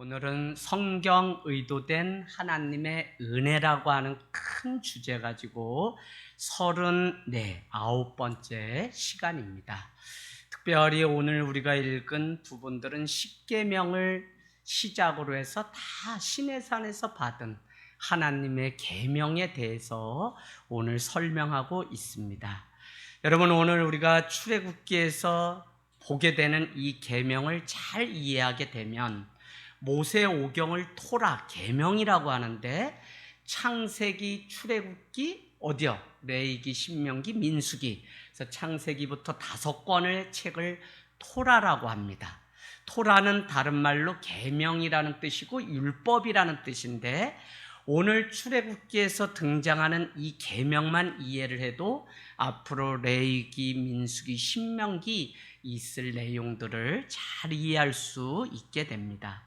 오늘은 성경 의도된 하나님의 은혜라고 하는 큰 주제 가지고 39번째 시간입니다. 특별히 오늘 우리가 읽은 부분들은 십계명을 시작으로 해서 다 시내산에서 받은 하나님의 계명에 대해서 오늘 설명하고 있습니다. 여러분, 오늘 우리가 출애굽기에서 보게 되는 이 계명을 잘 이해하게 되면 모세오경을 토라, 계명이라고 하는데 창세기, 출애굽기, 어디요? 레위기, 신명기, 민수기. 그래서 창세기부터 5권의 책을 토라라고 합니다. 토라는 다른 말로 계명이라는 뜻이고 율법이라는 뜻인데 오늘 출애굽기에서 등장하는 이 계명만 이해를 해도 앞으로 레위기, 민수기, 신명기 있을 내용들을 잘 이해할 수 있게 됩니다.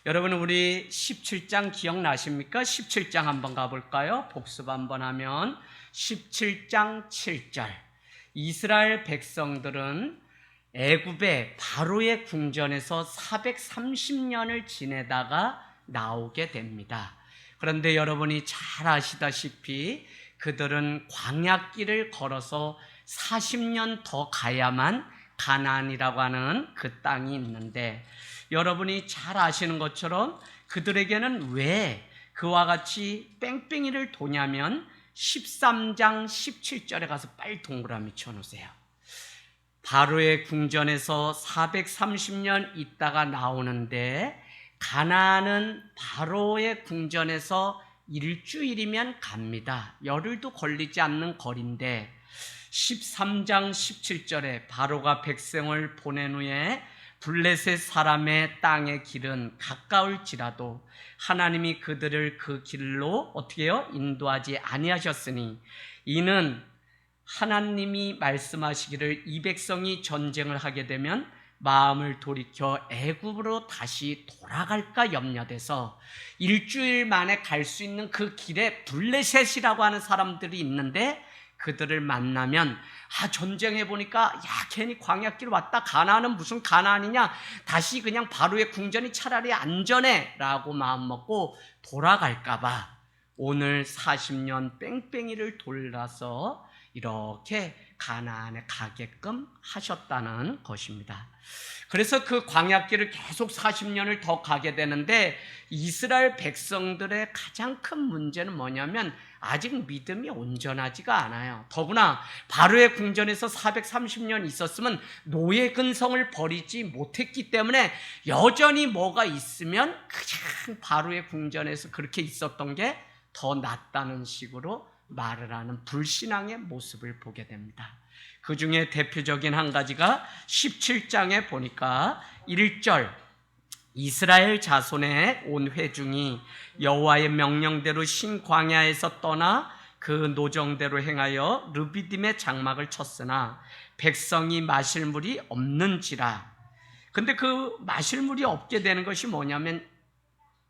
여러분, 우리 17장 기억나십니까? 17장 한번 가볼까요? 복습 한번 하면 17장 7절. 이스라엘 백성들은 애굽의 바로의 궁전에서 430년을 지내다가 나오게 됩니다. 그런데 여러분이 잘 아시다시피 그들은 광야길을 걸어서 40년 더 가야만 가나안이라고 하는 그 땅이 있는데, 여러분이 잘 아시는 것처럼 그들에게는 왜 그와 같이 뺑뺑이를 도냐면 13장 17절에 가서 빨리 동그라미 쳐놓으세요. 바로의 궁전에서 430년 있다가 나오는데 가나안은 바로의 궁전에서 일주일이면 갑니다. 열흘도 걸리지 않는 거리인데 13장 17절에 바로가 백성을 보낸 후에 블레셋 사람의 땅의 길은 가까울지라도 하나님이 그들을 그 길로 어떻게 해요? 인도하지 아니하셨으니 이는 하나님이 말씀하시기를 이 백성이 전쟁을 하게 되면 마음을 돌이켜 애굽으로 다시 돌아갈까 염려돼서 일주일 만에 갈 수 있는 그 길에 블레셋이라고 하는 사람들이 있는데 그들을 만나면 전쟁해 보니까 괜히 광야길 왔다 가나안은 무슨 가나안이냐, 다시 그냥 바로의 궁전이 차라리 안전해 라고 마음먹고 돌아갈까 봐 오늘 40년 뺑뺑이를 돌아서 이렇게 가나안에 가게끔 하셨다는 것입니다. 그래서 그 광야길을 계속 40년을 더 가게 되는데 이스라엘 백성들의 가장 큰 문제는 뭐냐면 아직 믿음이 온전하지가 않아요. 더구나 바로의 궁전에서 430년 있었으면 노예 근성을 버리지 못했기 때문에 여전히 뭐가 있으면 그냥 바로의 궁전에서 그렇게 있었던 게 더 낫다는 식으로 말을 하는 불신앙의 모습을 보게 됩니다. 그 중에 대표적인 한 가지가 17장에 보니까 1절, 이스라엘 자손의 온 회중이 여호와의 명령대로 신광야에서 떠나 그 노정대로 행하여 르비딤의 장막을 쳤으나 백성이 마실 물이 없는지라. 근데 그 마실 물이 없게 되는 것이 뭐냐면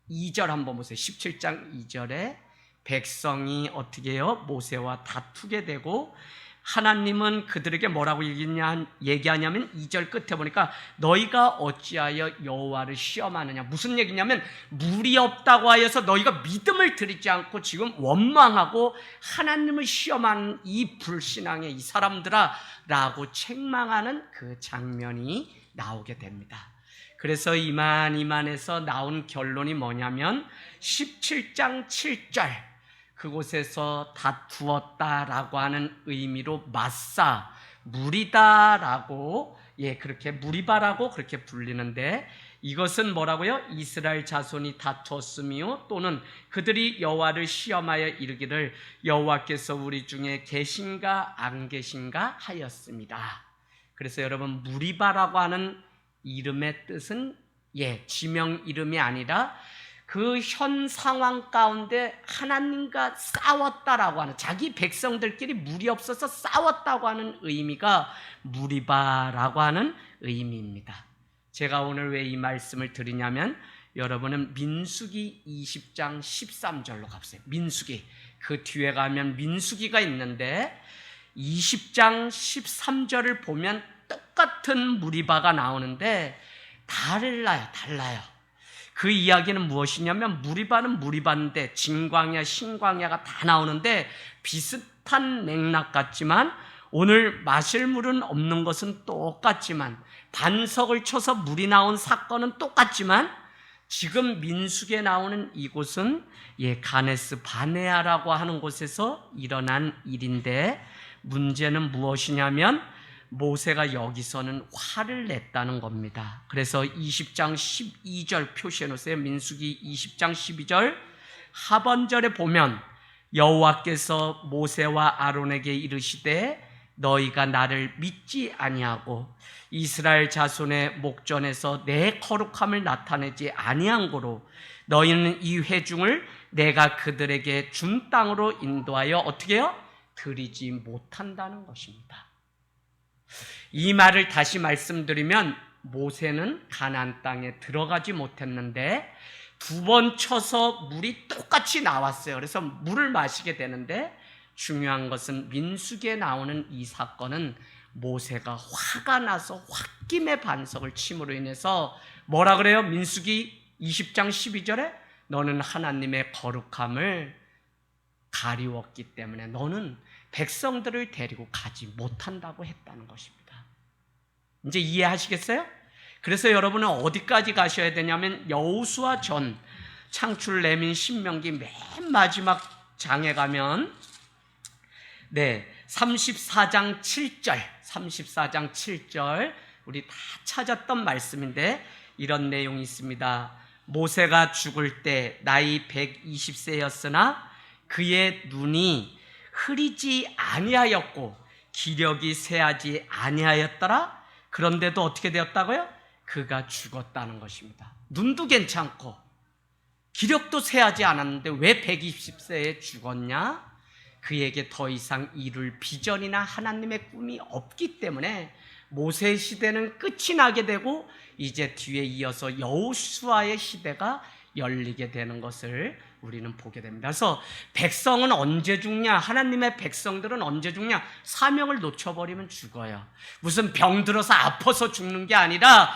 2절 한번 보세요. 17장 2절에 백성이 어떻게 해요? 모세와 다투게 되고 하나님은 그들에게 뭐라고 얘기하냐면 2절 끝에 보니까 너희가 어찌하여 여호와를 시험하느냐. 무슨 얘기냐면 물이 없다고 하여서 너희가 믿음을 드리지 않고 지금 원망하고 하나님을 시험하는 이 불신앙의 이 사람들아 라고 책망하는 그 장면이 나오게 됩니다. 그래서 이만해서 나온 결론이 뭐냐면 17장 7절, 그곳에서 다투었다라고 하는 의미로 마사, 무리다라고, 그렇게 무리바라고 그렇게 불리는데 이것은 뭐라고요? 이스라엘 자손이 다투었으며 또는 그들이 여호와를 시험하여 이르기를 여호와께서 우리 중에 계신가 안 계신가 하였습니다. 그래서 여러분, 무리바라고 하는 이름의 뜻은 지명 이름이 아니라 그 현 상황 가운데 하나님과 싸웠다라고 하는, 자기 백성들끼리 물이 없어서 싸웠다고 하는 의미가 무리바라고 하는 의미입니다. 제가 오늘 왜 이 말씀을 드리냐면 여러분은 민수기 20장 13절로 가보세요. 민수기, 그 뒤에 가면 민수기가 있는데 20장 13절을 보면 똑같은 무리바가 나오는데 달라요. 그 이야기는 무엇이냐면 무리바는 무리바인데 진광야 신광야가 다 나오는데 비슷한 맥락 같지만 오늘 마실 물은 없는 것은 똑같지만 반석을 쳐서 물이 나온 사건은 똑같지만 지금 민수기에 나오는 이곳은 가네스 바네아라고 하는 곳에서 일어난 일인데 문제는 무엇이냐면 모세가 여기서는 화를 냈다는 겁니다. 그래서 20장 12절 표시해 놓으세요. 민수기 20장 12절 하번절에 보면 여호와께서 모세와 아론에게 이르시되 너희가 나를 믿지 아니하고 이스라엘 자손의 목전에서 내 거룩함을 나타내지 아니한 고로 너희는 이 회중을 내가 그들에게 준 땅으로 인도하여 어떻게 해요? 드리지 못한다는 것입니다. 이 말을 다시 말씀드리면 모세는 가나안 땅에 들어가지 못했는데 두 번 쳐서 물이 똑같이 나왔어요. 그래서 물을 마시게 되는데 중요한 것은 민수기에 나오는 이 사건은 모세가 화가 나서 홧김에 반석을 침으로 인해서 뭐라 그래요? 민수기 20장 12절에 너는 하나님의 거룩함을 가리웠기 때문에 너는 백성들을 데리고 가지 못한다고 했다는 것입니다. 이제 이해하시겠어요? 그래서 여러분은 어디까지 가셔야 되냐면 여호수아 전 창출 레민 신명기 맨 마지막 장에 가면 34장 7절 우리 다 찾았던 말씀인데 이런 내용이 있습니다. 모세가 죽을 때 나이 120세였으나 그의 눈이 흐리지 아니하였고 기력이 쇠하지 아니하였더라. 그런데도 어떻게 되었다고요? 그가 죽었다는 것입니다. 눈도 괜찮고 기력도 쇠하지 않았는데 왜 120세에 죽었냐? 그에게 더 이상 이룰 비전이나 하나님의 꿈이 없기 때문에 모세 시대는 끝이 나게 되고 이제 뒤에 이어서 여호수아의 시대가 열리게 되는 것을 우리는 보게 됩니다. 그래서 백성은 언제 죽냐? 하나님의 백성들은 언제 죽냐? 사명을 놓쳐버리면 죽어요. 무슨 병 들어서 아파서 죽는 게 아니라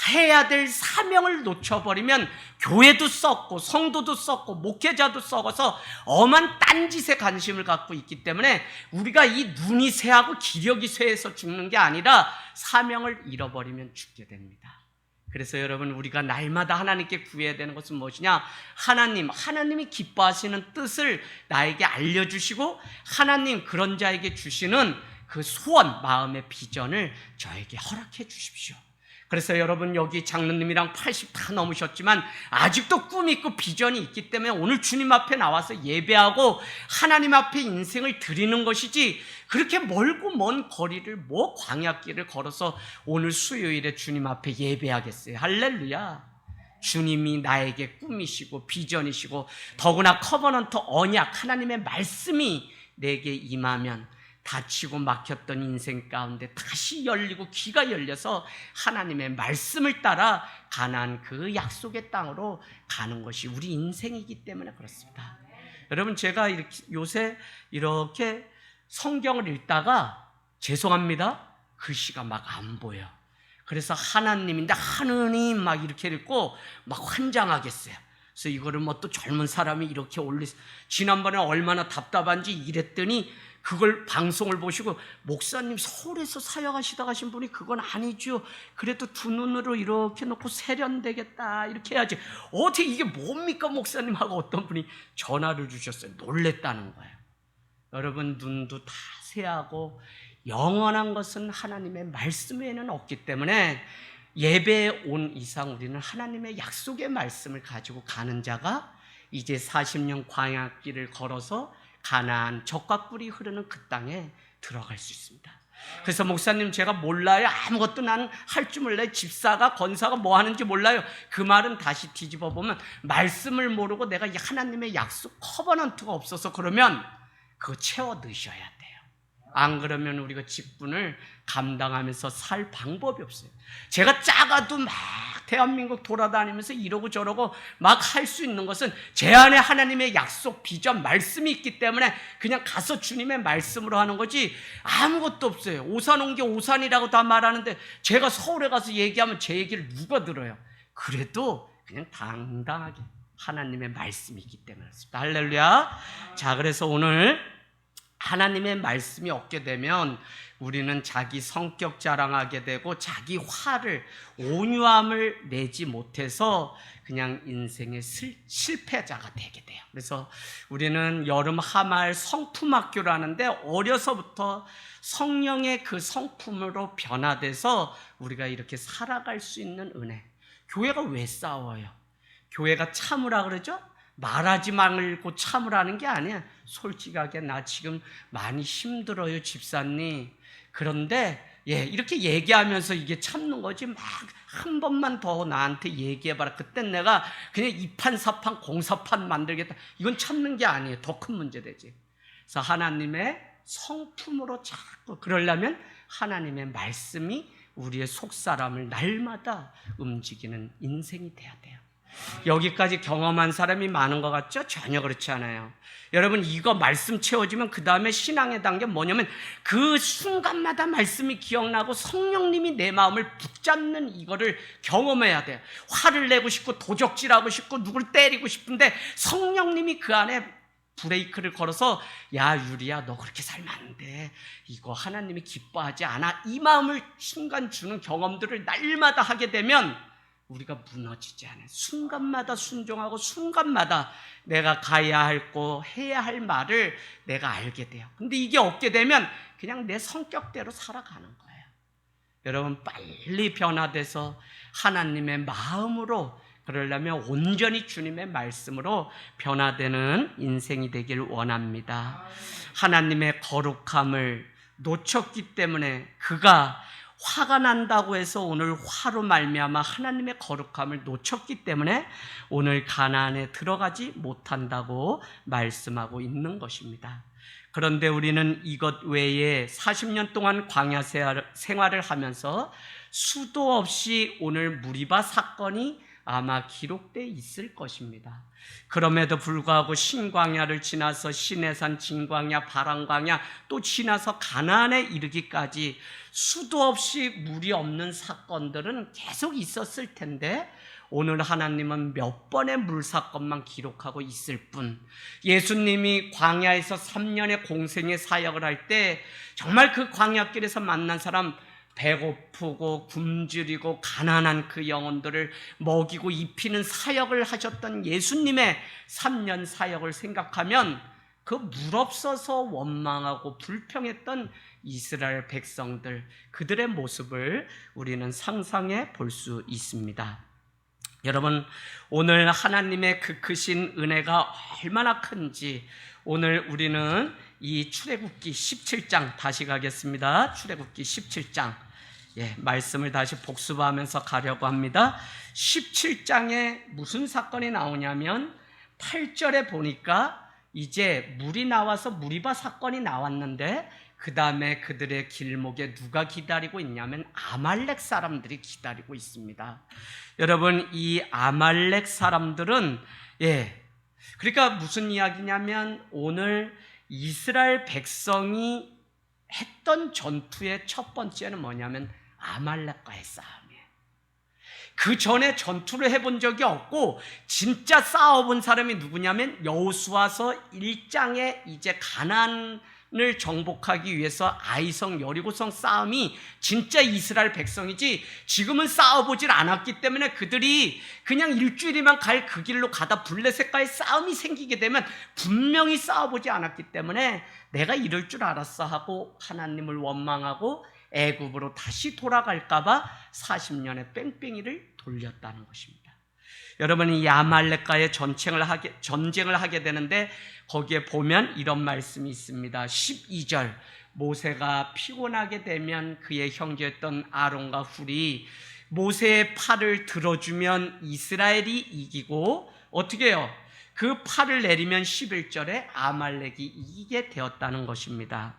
해야 될 사명을 놓쳐버리면 교회도 썩고 성도도 썩고 목회자도 썩어서 엄한 딴짓에 관심을 갖고 있기 때문에 우리가 이 눈이 쇠하고 기력이 쇠해서 죽는 게 아니라 사명을 잃어버리면 죽게 됩니다. 그래서 여러분 우리가 날마다 하나님께 구해야 되는 것은 무엇이냐? 하나님이 기뻐하시는 뜻을 나에게 알려주시고 하나님 그런 자에게 주시는 그 소원, 마음의 비전을 저에게 허락해 주십시오. 그래서 여러분 여기 장로님이랑 80 다 넘으셨지만 아직도 꿈이 있고 비전이 있기 때문에 오늘 주님 앞에 나와서 예배하고 하나님 앞에 인생을 드리는 것이지 그렇게 멀고 먼 거리를 광야길을 걸어서 오늘 수요일에 주님 앞에 예배하겠어요. 할렐루야. 주님이 나에게 꿈이시고 비전이시고 더구나 커버넌트 언약 하나님의 말씀이 내게 임하면 닫히고 막혔던 인생 가운데 다시 열리고 귀가 열려서 하나님의 말씀을 따라 가나안 그 약속의 땅으로 가는 것이 우리 인생이기 때문에 그렇습니다. 여러분 제가 요새 이렇게 성경을 읽다가 죄송합니다. 글씨가 막 안 보여. 그래서 하나님인데 하느님 막 이렇게 읽고 막 환장하겠어요. 그래서 이거를 뭐 또 젊은 사람이 이렇게 지난번에 얼마나 답답한지 이랬더니 그걸 방송을 보시고 목사님 서울에서 사역하시다 가신 분이 그건 아니죠. 그래도 두 눈으로 이렇게 놓고 세련되겠다 이렇게 해야지. 어떻게 이게 뭡니까 목사님 하고 어떤 분이 전화를 주셨어요. 놀랬다는 거예요. 여러분 눈도 다 쇠하고 영원한 것은 하나님의 말씀 외에는 없기 때문에 예배에 온 이상 우리는 하나님의 약속의 말씀을 가지고 가는 자가 이제 40년 광야길을 걸어서 가나안 젖과 꿀이 흐르는 그 땅에 들어갈 수 있습니다. 그래서 목사님 제가 몰라요. 아무것도 나는 할 줄 몰라요. 집사가 권사가 뭐 하는지 몰라요. 그 말은 다시 뒤집어 보면 말씀을 모르고 내가 하나님의 약속 커버넌트가 없어서 그러면 그거 채워 넣으셔야 돼요. 안 그러면 우리가 직분을 감당하면서 살 방법이 없어요. 제가 작아도 막 대한민국 돌아다니면서 이러고 저러고 막 할 수 있는 것은 제 안에 하나님의 약속, 비전, 말씀이 있기 때문에 그냥 가서 주님의 말씀으로 하는 거지 아무것도 없어요. 오산 온 게 오산이라고 다 말하는데 제가 서울에 가서 얘기하면 제 얘기를 누가 들어요? 그래도 그냥 당당하게 하나님의 말씀이 있기 때문에 그렇습니다. 할렐루야. 자, 그래서 오늘 하나님의 말씀이 없게 되면 우리는 자기 성격 자랑하게 되고 자기 화를, 온유함을 내지 못해서 그냥 인생의 실패자가 되게 돼요. 그래서 우리는 여름 하말 성품학교를 하는데 어려서부터 성령의 그 성품으로 변화돼서 우리가 이렇게 살아갈 수 있는 은혜. 교회가 왜 싸워요? 교회가 참으라 그러죠? 말하지 말고 참으라는 게 아니야. 솔직하게 나 지금 많이 힘들어요, 집사님. 그런데 이렇게 얘기하면서 이게 참는 거지. 막 한 번만 더 나한테 얘기해봐라. 그땐 내가 그냥 이판사판 공사판 만들겠다. 이건 참는 게 아니에요. 더 큰 문제 되지. 그래서 하나님의 성품으로 자꾸 그러려면 하나님의 말씀이 우리의 속사람을 날마다 움직이는 인생이 돼야 돼요. 여기까지 경험한 사람이 많은 것 같죠? 전혀 그렇지 않아요. 여러분, 이거 말씀 채워지면 그 다음에 신앙의 단계 뭐냐면 그 순간마다 말씀이 기억나고 성령님이 내 마음을 붙잡는 이거를 경험해야 돼요. 화를 내고 싶고 도적질하고 싶고 누굴 때리고 싶은데 성령님이 그 안에 브레이크를 걸어서 야 유리야, 너 그렇게 살면 안 돼. 이거 하나님이 기뻐하지 않아. 이 마음을 순간 주는 경험들을 날마다 하게 되면 우리가 무너지지 않아요. 순간마다 순종하고 순간마다 내가 가야 할 거, 해야 할 말을 내가 알게 돼요. 근데 이게 없게 되면 그냥 내 성격대로 살아가는 거예요. 여러분, 빨리 변화돼서 하나님의 마음으로, 그러려면 온전히 주님의 말씀으로 변화되는 인생이 되길 원합니다. 하나님의 거룩함을 놓쳤기 때문에 그가 화가 난다고 해서 오늘 화로 말미암아 하나님의 거룩함을 놓쳤기 때문에 오늘 가나안에 들어가지 못한다고 말씀하고 있는 것입니다. 그런데 우리는 이것 외에 40년 동안 광야 생활을 하면서 수도 없이 오늘 무리바 사건이 아마 기록되어 있을 것입니다. 그럼에도 불구하고 신광야를 지나서 시내산, 진광야, 바람광야 또 지나서 가나안에 이르기까지 수도 없이 물이 없는 사건들은 계속 있었을 텐데 오늘 하나님은 몇 번의 물 사건만 기록하고 있을 뿐, 예수님이 광야에서 3년의 공생의 사역을 할 때 정말 그 광야길에서 만난 사람, 배고프고 굶주리고 가난한 그 영혼들을 먹이고 입히는 사역을 하셨던 예수님의 3년 사역을 생각하면 그 물 없어서 원망하고 불평했던 이스라엘 백성들, 그들의 모습을 우리는 상상해 볼 수 있습니다. 여러분, 오늘 하나님의 그 크신 은혜가 얼마나 큰지 오늘 우리는 이 출애굽기 17장 다시 가겠습니다. 출애굽기 17장 말씀을 다시 복습하면서 가려고 합니다. 17장에 무슨 사건이 나오냐면 8절에 보니까 이제 물이 나와서 무리바 사건이 나왔는데 그 다음에 그들의 길목에 누가 기다리고 있냐면 아말렉 사람들이 기다리고 있습니다. 여러분, 이 아말렉 사람들은 그러니까 무슨 이야기냐면 오늘 이스라엘 백성이 했던 전투의 첫 번째는 뭐냐면 아말렉과의 싸움이에요. 그 전에 전투를 해본 적이 없고 진짜 싸워본 사람이 누구냐면 여호수아서 1장에 이제 가나안을 정복하기 위해서 아이성 여리고성 싸움이 진짜 이스라엘 백성이지, 지금은 싸워보질 않았기 때문에 그들이 그냥 일주일이면 갈 그 길로 가다 블레셋과의 싸움이 생기게 되면 분명히 싸워보지 않았기 때문에 내가 이럴 줄 알았어 하고 하나님을 원망하고 애굽으로 다시 돌아갈까 봐 40년의 뺑뺑이를 돌렸다는 것입니다. 여러분, 이 아말렉과의 전쟁을 하게 되는데 거기에 보면 이런 말씀이 있습니다. 12절, 모세가 피곤하게 되면 그의 형제였던 아론과 훌이 모세의 팔을 들어주면 이스라엘이 이기고 어떻게 해요? 그 팔을 내리면 11절에 아말렉이 이기게 되었다는 것입니다.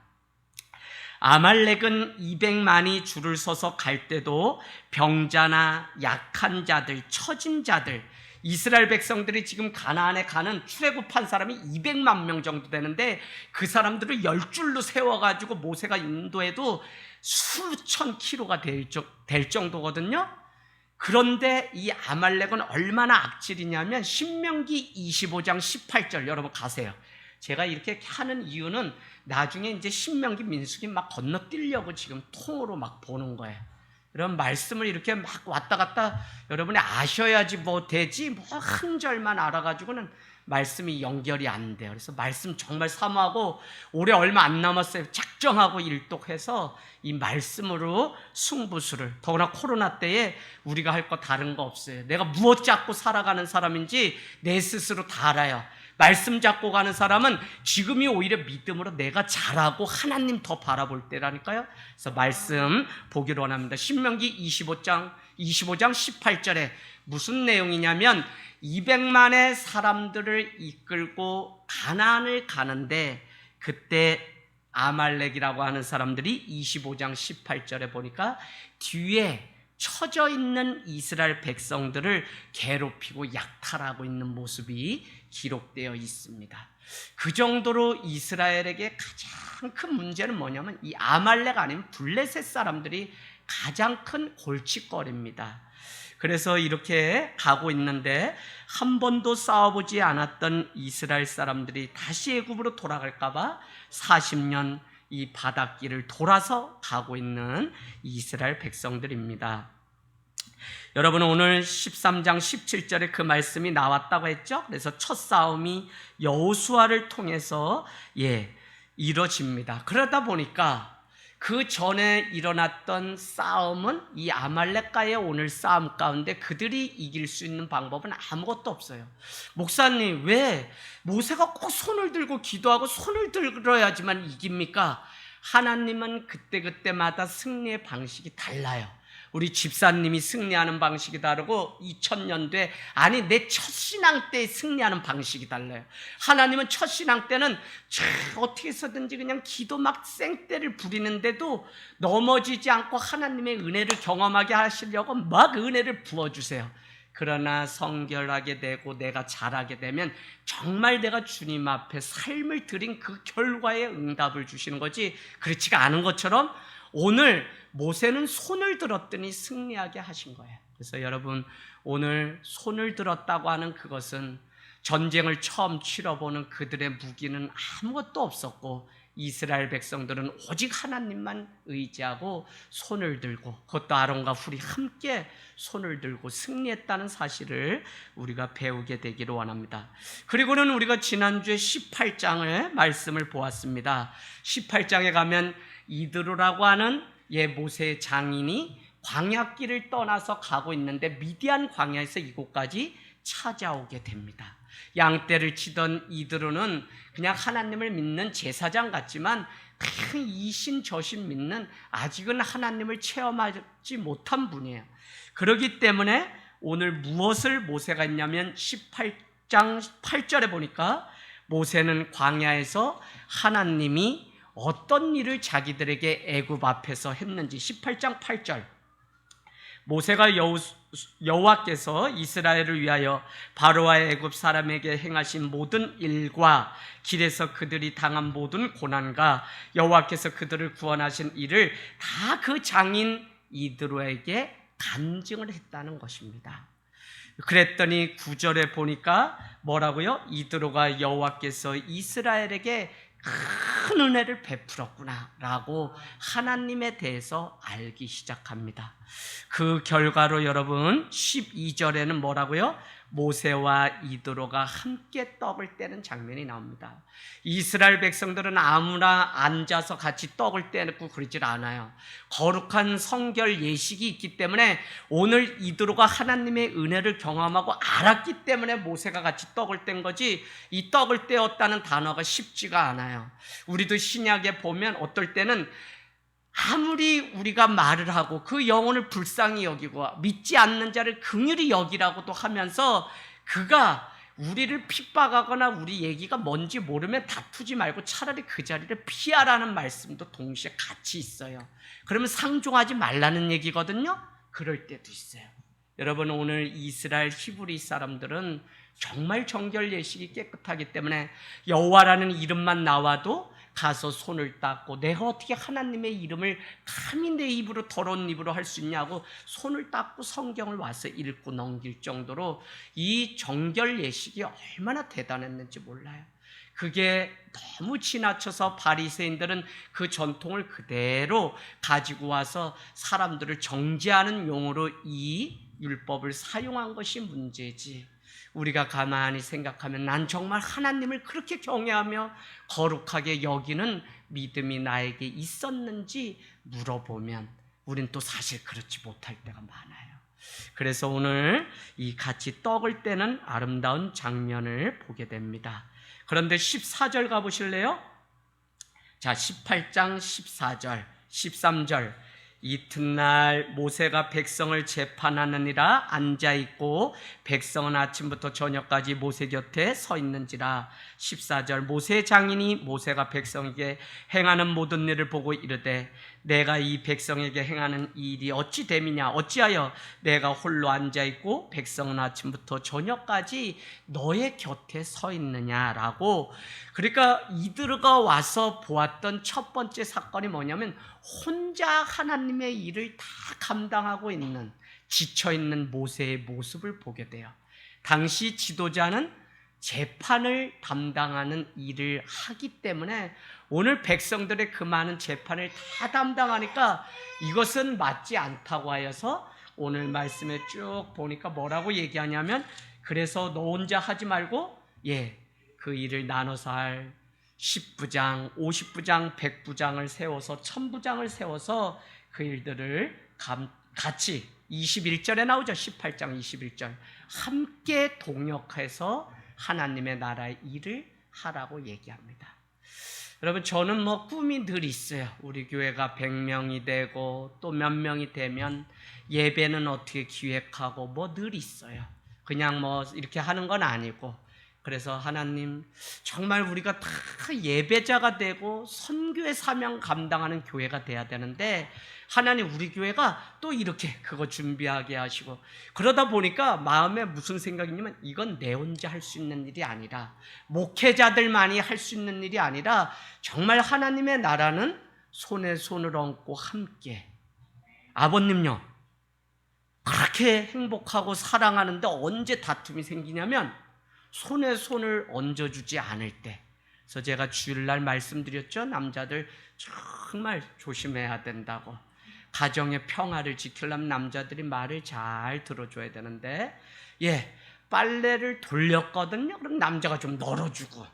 아말렉은 200만이 줄을 서서 갈 때도 병자나 약한 자들, 처진 자들, 이스라엘 백성들이 지금 가나안에 가는 출애굽한 사람이 200만 명 정도 되는데 그 사람들을 10줄로 세워가지고 모세가 인도해도 수천 킬로가 될 정도거든요. 그런데 이 아말렉은 얼마나 악질이냐면 신명기 25장 18절 여러분 가세요. 제가 이렇게 하는 이유는 나중에 이제 신명기 민수기 막 건너뛰려고 지금 통으로 막 보는 거예요. 이런 말씀을 이렇게 막 왔다 갔다 여러분이 아셔야지 뭐 되지, 뭐 한 절만 알아가지고는 말씀이 연결이 안 돼요. 그래서 말씀 정말 사모하고 올해 얼마 안 남았어요. 작정하고 일독해서 이 말씀으로 승부수를, 더구나 코로나 때에 우리가 할 거 다른 거 없어요. 내가 무엇 잡고 살아가는 사람인지 내 스스로 다 알아요. 말씀 잡고 가는 사람은 지금이 오히려 믿음으로 내가 잘하고 하나님 더 바라볼 때라니까요. 그래서 말씀 보기를 원합니다. 신명기 25장 18절에 무슨 내용이냐면 200만의 사람들을 이끌고 가나안을 가는데 그때 아말렉이라고 하는 사람들이 25장 18절에 보니까 뒤에 처져 있는 이스라엘 백성들을 괴롭히고 약탈하고 있는 모습이 기록되어 있습니다. 그 정도로 이스라엘에게 가장 큰 문제는 뭐냐면 이 아말렉 아니면 블레셋 사람들이 가장 큰 골칫거리입니다. 그래서 이렇게 가고 있는데 한 번도 싸워보지 않았던 이스라엘 사람들이 다시 애굽으로 돌아갈까 봐 40년 이 바닷길을 돌아서 가고 있는 이스라엘 백성들입니다. 여러분 오늘 13장 17절에 그 말씀이 나왔다고 했죠. 그래서 첫 싸움이 여호수아를 통해서 이뤄집니다. 그러다 보니까 그 전에 일어났던 싸움은 이 아말렉과의 오늘 싸움 가운데 그들이 이길 수 있는 방법은 아무것도 없어요. 목사님, 왜 모세가 꼭 손을 들고 기도하고 손을 들어야지만 이깁니까? 하나님은 그때그때마다 승리의 방식이 달라요. 우리 집사님이 승리하는 방식이 다르고 2000년도에 내 첫 신앙 때 승리하는 방식이 달라요. 하나님은 첫 신앙 때는 어떻게 해서든지 그냥 기도 막 생떼를 부리는데도 넘어지지 않고 하나님의 은혜를 경험하게 하시려고 막 은혜를 부어주세요. 그러나 성결하게 되고 내가 잘하게 되면 정말 내가 주님 앞에 삶을 드린 그 결과에 응답을 주시는 거지, 그렇지가 않은 것처럼 오늘 모세는 손을 들었더니 승리하게 하신 거예요. 그래서 여러분 오늘 손을 들었다고 하는 그것은 전쟁을 처음 치러보는 그들의 무기는 아무것도 없었고 이스라엘 백성들은 오직 하나님만 의지하고 손을 들고, 그것도 아론과 훌이 함께 손을 들고 승리했다는 사실을 우리가 배우게 되기를 원합니다. 그리고는 우리가 지난주에 18장을 말씀을 보았습니다. 18장에 가면 이드로라고 하는 모세의 장인이 광야길을 떠나서 가고 있는데 미디안 광야에서 이곳까지 찾아오게 됩니다. 양떼를 치던 이드로는 그냥 하나님을 믿는 제사장 같지만 그냥 이신 저신 믿는 아직은 하나님을 체험하지 못한 분이에요. 그렇기 때문에 오늘 무엇을 모세가 했냐면 18장 8절에 보니까 모세는 광야에서 하나님이 어떤 일을 자기들에게 애굽 앞에서 했는지 18장 8절 모세가 여호와께서 이스라엘을 위하여 바로와 애굽 사람에게 행하신 모든 일과 길에서 그들이 당한 모든 고난과 여호와께서 그들을 구원하신 일을 다 그 장인 이드로에게 간증을 했다는 것입니다. 그랬더니 9절에 보니까 뭐라고요? 이드로가 여호와께서 이스라엘에게 큰 은혜를 베풀었구나 라고 하나님에 대해서 알기 시작합니다. 그 결과로 여러분 12절에는 뭐라고요? 모세와 이드로가 함께 떡을 떼는 장면이 나옵니다. 이스라엘 백성들은 아무나 앉아서 같이 떡을 떼고 그러질 않아요. 거룩한 성결 예식이 있기 때문에 오늘 이드로가 하나님의 은혜를 경험하고 알았기 때문에 모세가 같이 떡을 뗀 거지, 이 떡을 떼었다는 단어가 쉽지가 않아요. 우리도 신약에 보면 어떨 때는 아무리 우리가 말을 하고 그 영혼을 불쌍히 여기고 믿지 않는 자를 긍휼히 여기라고도 하면서 그가 우리를 핍박하거나 우리 얘기가 뭔지 모르면 다투지 말고 차라리 그 자리를 피하라는 말씀도 동시에 같이 있어요. 그러면 상종하지 말라는 얘기거든요. 그럴 때도 있어요. 여러분 오늘 이스라엘 히브리 사람들은 정말 정결 예식이 깨끗하기 때문에 여호와라는 이름만 나와도 가서 손을 닦고, 내가 어떻게 하나님의 이름을 감히 내 입으로, 더러운 입으로 할 수 있냐고 손을 닦고 성경을 와서 읽고 넘길 정도로 이 정결 예식이 얼마나 대단했는지 몰라요. 그게 너무 지나쳐서 바리새인들은 그 전통을 그대로 가지고 와서 사람들을 정죄하는 용어로 이 율법을 사용한 것이 문제지, 우리가 가만히 생각하면 난 정말 하나님을 그렇게 경외하며 거룩하게 여기는 믿음이 나에게 있었는지 물어보면 우린 또 사실 그렇지 못할 때가 많아요. 그래서 오늘 이 같이 떡을 떼는 아름다운 장면을 보게 됩니다. 그런데 14절 가보실래요? 자, 18장 14절 13절. 이튿날 모세가 백성을 재판하느니라 앉아있고 백성은 아침부터 저녁까지 모세 곁에 서 있는지라. 14절. 모세 장인이 모세가 백성에게 행하는 모든 일을 보고 이르되 내가 이 백성에게 행하는 이 일이 어찌 됨이냐, 어찌하여 내가 홀로 앉아있고 백성은 아침부터 저녁까지 너의 곁에 서 있느냐라고. 그러니까 이들가 와서 보았던 첫 번째 사건이 뭐냐면 혼자 하나님의 일을 다 감당하고 있는, 지쳐있는 모세의 모습을 보게 돼요. 당시 지도자는 재판을 담당하는 일을 하기 때문에 오늘 백성들의 그 많은 재판을 다 담당하니까 이것은 맞지 않다고 하여서 오늘 말씀에 쭉 보니까 뭐라고 얘기하냐면, 그래서 너 혼자 하지 말고 그 일을 나눠서 할 10부장, 50부장, 100부장을 세워서 1000부장을 세워서 그 일들을 같이 21절에 나오죠. 18장 21절. 함께 동역해서 하나님의 나라의 일을 하라고 얘기합니다. 여러분, 저는 꿈이 늘 있어요. 우리 교회가 100명이 되고 또 몇 명이 되면 예배는 어떻게 기획하고 늘 있어요. 그냥 이렇게 하는 건 아니고, 그래서 하나님 정말 우리가 다 예배자가 되고 선교의 사명 감당하는 교회가 돼야 되는데 하나님 우리 교회가 또 이렇게 그거 준비하게 하시고, 그러다 보니까 마음에 무슨 생각이냐면 이건 내 혼자 할 수 있는 일이 아니라, 목회자들만이 할 수 있는 일이 아니라 정말 하나님의 나라는 손에 손을 얹고 함께. 아버님요, 그렇게 행복하고 사랑하는데 언제 다툼이 생기냐면 손에 손을 얹어주지 않을 때. 그래서 제가 주일날 말씀드렸죠. 남자들 정말 조심해야 된다고. 가정의 평화를 지키려면 남자들이 말을 잘 들어줘야 되는데, 빨래를 돌렸거든요. 그럼 남자가 좀 널어주고,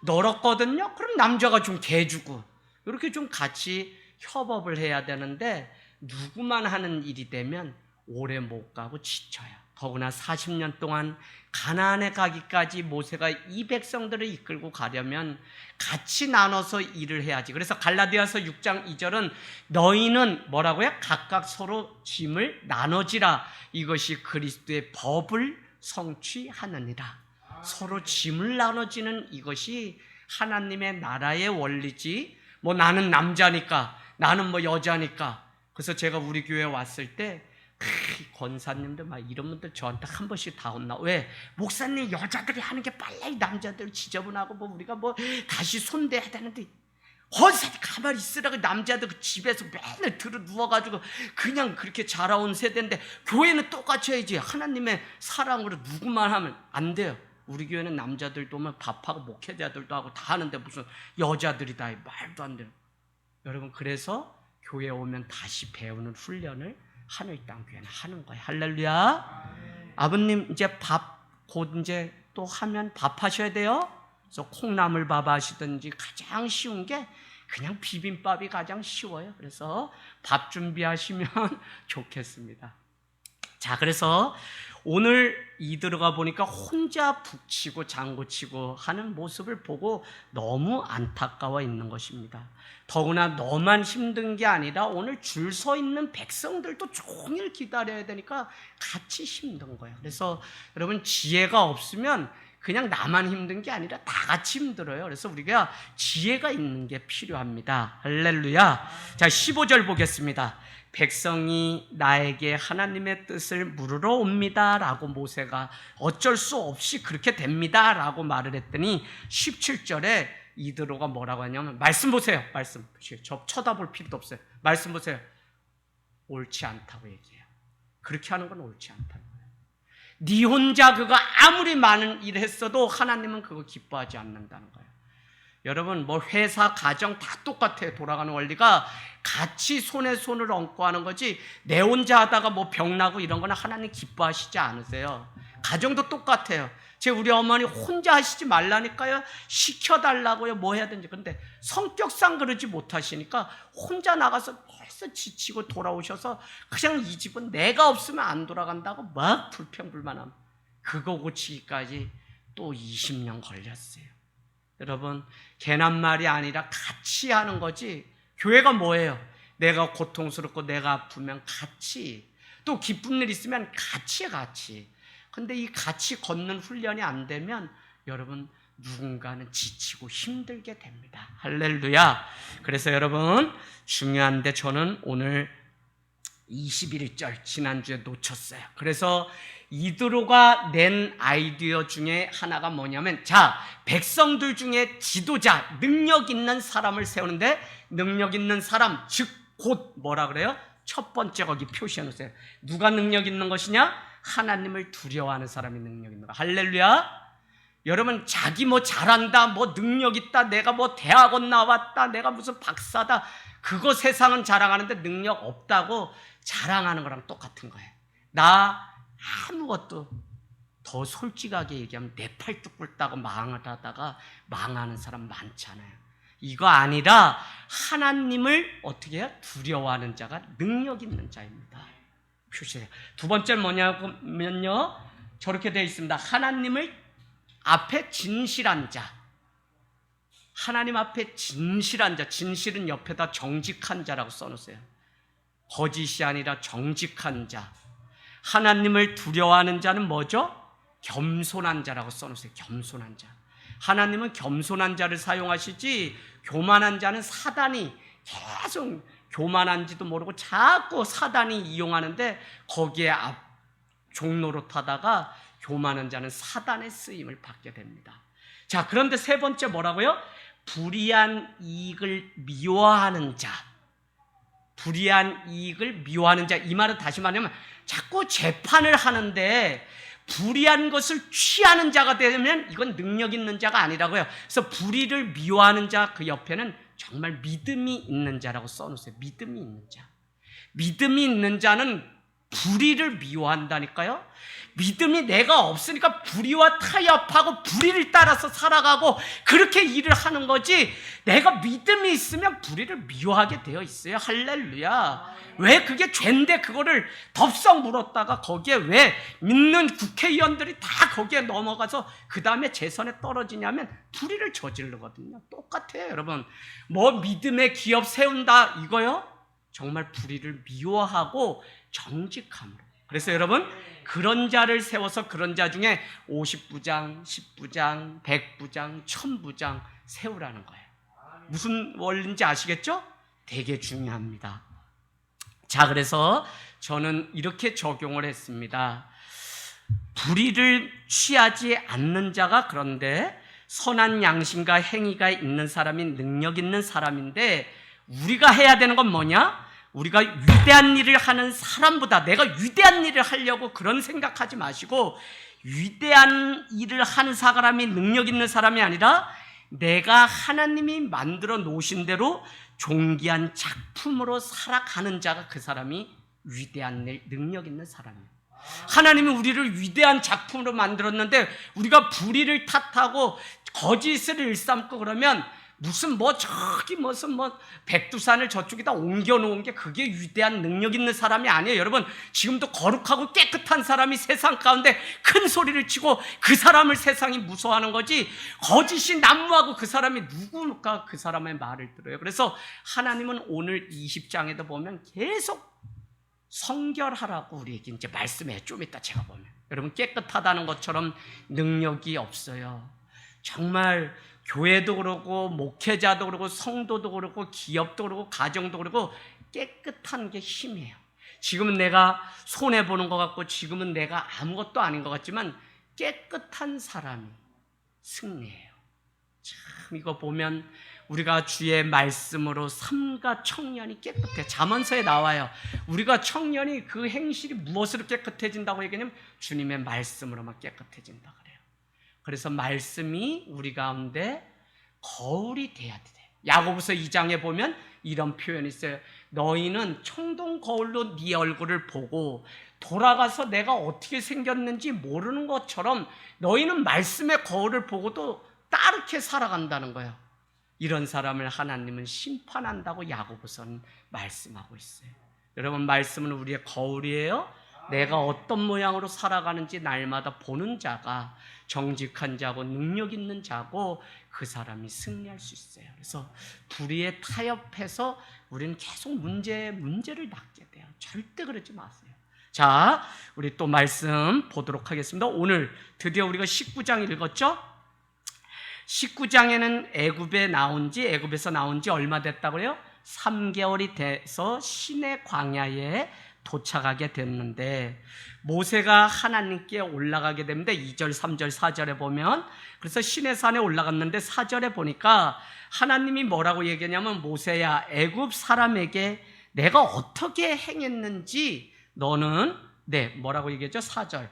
널었거든요. 그럼 남자가 좀 개주고, 이렇게 좀 같이 협업을 해야 되는데 누구만 하는 일이 되면 오래 못 가고 지쳐요. 더구나 40년 동안 가나안에 가기까지 모세가 이 백성들을 이끌고 가려면 같이 나눠서 일을 해야지. 그래서 갈라디아서 6장 2절은 너희는 뭐라고요? 각각 서로 짐을 나눠지라. 이것이 그리스도의 법을 성취하느니라. 서로 짐을 나눠지는 이것이 하나님의 나라의 원리지. 나는 남자니까, 나는 여자니까. 그래서 제가 우리 교회에 왔을 때 권사님들 이런 분들 저한테 한 번씩 다 혼나. 왜? 목사님, 여자들이 하는 게 빨리 남자들 지저분하고 우리가 다시 손대야 되는데 권사님 가만히 있으라고. 남자들 집에서 맨날 들어 누워가지고 그냥 그렇게 자라온 세대인데 교회는 똑같이 해야지. 하나님의 사랑으로 누구만 하면 안 돼요. 우리 교회는 남자들도 오면 밥하고 목회자들도 하고 다 하는데 무슨 여자들이 다 해. 말도 안 돼요. 여러분, 그래서 교회 오면 다시 배우는 훈련을 하늘 땅 교회는 하는 거예요. 할렐루야. 아버님, 이제 밥 곧 이제 또 하면 밥 하셔야 돼요. 그래서 콩나물 밥 하시든지 가장 쉬운 게 그냥 비빔밥이 가장 쉬워요. 그래서 밥 준비하시면 좋겠습니다. 자, 그래서 오늘 들어가 보니까 혼자 북치고 장구치고 하는 모습을 보고 너무 안타까워 있는 것입니다. 더구나 너만 힘든 게 아니라 오늘 줄 서 있는 백성들도 종일 기다려야 되니까 같이 힘든 거예요. 그래서 여러분, 지혜가 없으면 그냥 나만 힘든 게 아니라 다 같이 힘들어요. 그래서 우리가 지혜가 있는 게 필요합니다. 할렐루야. 자, 15절 보겠습니다. 백성이 나에게 하나님의 뜻을 물으러 옵니다 라고 모세가 어쩔 수 없이 그렇게 됩니다 라고 말을 했더니 17절에 이드로가 뭐라고 하냐면 말씀 보세요. 말씀. 저 쳐다볼 필요도 없어요. 말씀 보세요. 옳지 않다고 얘기해요. 그렇게 하는 건 옳지 않다는 거예요. 네 혼자 그거 아무리 많은 일 했어도 하나님은 그거 기뻐하지 않는다는 거예요. 여러분 뭐 회사 가정 다 똑같아요. 돌아가는 원리가 같이 손에 손을 얹고 하는 거지 내 혼자 하다가 뭐 병나고 이런 거는 하나님 기뻐하시지 않으세요. 가정도 똑같아요. 제 우리 어머니 혼자 하시지 말라니까요. 시켜달라고요. 뭐 해야 되는지. 그런데 성격상 그러지 못하시니까 혼자 나가서 벌써 지치고 돌아오셔서 그냥 이 집은 내가 없으면 안 돌아간다고 막 불평불만함. 그거 고치기까지 또 20년 걸렸어요. 여러분 괜한 말이 아니라 같이 하는 거지. 교회가 뭐예요? 내가 고통스럽고 내가 아프면 같이, 또 기쁜 일 있으면 같이. 근데 이 같이 걷는 훈련이 안 되면 여러분 누군가는 지치고 힘들게 됩니다. 할렐루야. 그래서 여러분 중요한데 저는 오늘 21절 지난주에 놓쳤어요. 그래서 이드로가 낸 아이디어 중에 하나가 뭐냐면, 자, 백성들 중에 지도자, 능력 있는 사람을 세우는데, 능력 있는 사람, 즉 곧 뭐라 그래요? 첫 번째 거기 표시해 놓으세요. 누가 능력 있는 것이냐? 하나님을 두려워하는 사람이 능력 있는 거. 할렐루야. 여러분 자기 뭐 잘한다, 뭐 능력 있다, 내가 뭐 대학원 나왔다, 내가 무슨 박사다, 그거 세상은 자랑하는데 능력 없다고 자랑하는 거랑 똑같은 거예요. 나 아무것도, 더 솔직하게 얘기하면 내 팔뚝 꿇다고 망하다가 망하는 사람 많잖아요. 이거 아니라 하나님을 어떻게 해요? 두려워하는 자가 능력 있는 자입니다. 표시해요. 두 번째는 뭐냐면요, 저렇게 되어 있습니다. 하나님을 앞에 진실한 자. 하나님 앞에 진실한 자. 진실은 옆에다 정직한 자라고 써놓으세요. 거짓이 아니라 정직한 자. 하나님을 두려워하는 자는 뭐죠? 겸손한 자라고 써놓으세요. 겸손한 자. 하나님은 겸손한 자를 사용하시지, 교만한 자는 사단이 계속, 교만한지도 모르고 자꾸 사단이 이용하는데 거기에 종로로 타다가 교만한 자는 사단의 쓰임을 받게 됩니다. 자, 그런데 세 번째 뭐라고요? 불의한 이익을 미워하는 자. 불의한 이익을 미워하는 자. 이 말은 다시 말하면 자꾸 재판을 하는데 불의한 것을 취하는 자가 되면 이건 능력 있는 자가 아니라고요. 그래서 불의를 미워하는 자, 그 옆에는 정말 믿음이 있는 자라고 써놓으세요. 믿음이 있는 자. 믿음이 있는 자는 불의를 미워한다니까요. 믿음이 내가 없으니까 불의와 타협하고 불의를 따라서 살아가고 그렇게 일을 하는 거지, 내가 믿음이 있으면 불의를 미워하게 되어 있어요. 할렐루야. 왜 그게 죄인데 그거를 덥석 물었다가 거기에 왜 믿는 국회의원들이 다 거기에 넘어가서 그 다음에 재선에 떨어지냐면 불의를 저지르거든요. 똑같아요. 여러분 뭐 믿음의 기업 세운다 이거요? 정말 불의를 미워하고 정직함으로. 그래서 여러분 그런 자를 세워서 그런 자 중에 50부장, 10부장, 100부장, 1000부장 세우라는 거예요. 무슨 원리인지 아시겠죠? 되게 중요합니다. 자, 그래서 저는 이렇게 적용을 했습니다. 불의를 취하지 않는 자가, 그런데 선한 양심과 행위가 있는 사람이 능력 있는 사람인데, 우리가 해야 되는 건 뭐냐? 우리가 위대한 일을 하는 사람보다 내가 위대한 일을 하려고 그런 생각하지 마시고, 위대한 일을 하는 사람이 능력 있는 사람이 아니라 내가 하나님이 만들어 놓으신 대로 존귀한 작품으로 살아가는 자가, 그 사람이 위대한 일, 능력 있는 사람이에요. 하나님이 우리를 위대한 작품으로 만들었는데 우리가 불의를 탓하고 거짓을 일삼고 그러면 무슨 뭐 저기 무슨 뭐 백두산을 저쪽에다 옮겨놓은 게 그게 위대한 능력 있는 사람이 아니에요. 여러분 지금도 거룩하고 깨끗한 사람이 세상 가운데 큰 소리를 치고 그 사람을 세상이 무서워하는 거지, 거짓이 난무하고 그 사람이 누구니까 그 사람의 말을 들어요. 그래서 하나님은 오늘 20장에도 보면 계속 성결하라고 우리에게 이제 말씀해. 좀 이따 제가 보면 여러분 깨끗하다는 것처럼 능력이 없어요. 정말 교회도 그러고 목회자도 그러고 성도도 그러고 기업도 그러고 가정도 그러고 깨끗한 게 힘이에요. 지금은 내가 손해보는 것 같고 지금은 내가 아무것도 아닌 것 같지만 깨끗한 사람이 승리해요. 참 이거 보면 우리가 주의 말씀으로 삼가 청년이 깨끗해. 잠언서에 나와요. 우리가 청년이 그 행실이 무엇으로 깨끗해진다고 얘기하냐면 주님의 말씀으로만 깨끗해진다 그래요. 그래서 말씀이 우리 가운데 거울이 돼야 돼. 야고보서 2장에 보면 이런 표현이 있어요. 너희는 청동 거울로 네 얼굴을 보고 돌아가서 내가 어떻게 생겼는지 모르는 것처럼 너희는 말씀의 거울을 보고도 따르게 살아간다는 거예요. 이런 사람을 하나님은 심판한다고 야고보서는 말씀하고 있어요. 여러분, 말씀은 우리의 거울이에요. 내가 어떤 모양으로 살아가는지 날마다 보는 자가 정직한 자고 능력 있는 자고 그 사람이 승리할 수 있어요. 그래서 불의에 타협해서 우리는 계속 문제를 낳게 돼요. 절대 그러지 마세요. 자, 우리 또 말씀 보도록 하겠습니다. 오늘 드디어 우리가 19장 읽었죠? 19장에는 애굽에서 나온 지 얼마 됐다고요? 3개월이 돼서 시내 광야에 도착하게 됐는데 모세가 하나님께 올라가게 됩니다. 2절, 3절, 4절에 보면 그래서 시내산에 올라갔는데 4절에 보니까 하나님이 뭐라고 얘기하냐면 모세야, 애굽 사람에게 내가 어떻게 행했는지 너는 뭐라고 얘기했죠? 4절.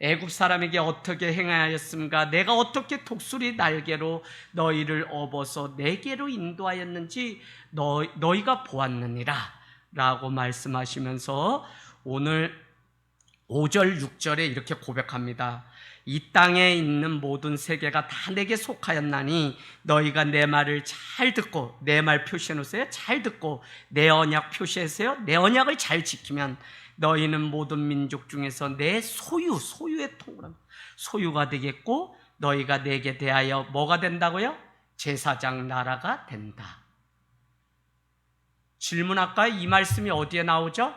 애굽 사람에게 어떻게 행하였습니까? 내가 어떻게 독수리 날개로 너희를 업어서 내게로 인도하였는지 너희가 보았느니라 라고 말씀하시면서 오늘 5절, 6절에 이렇게 고백합니다. 이 땅에 있는 모든 세계가 다 내게 속하였나니 너희가 내 말을 잘 듣고, 내 말 표시해 놓으세요. 잘 듣고 내 언약 표시하세요. 내 언약을 잘 지키면 너희는 모든 민족 중에서 내 소유의 통으로 소유가 되겠고 너희가 내게 대하여 뭐가 된다고요? 제사장 나라가 된다. 질문할까요? 이 말씀이 어디에 나오죠?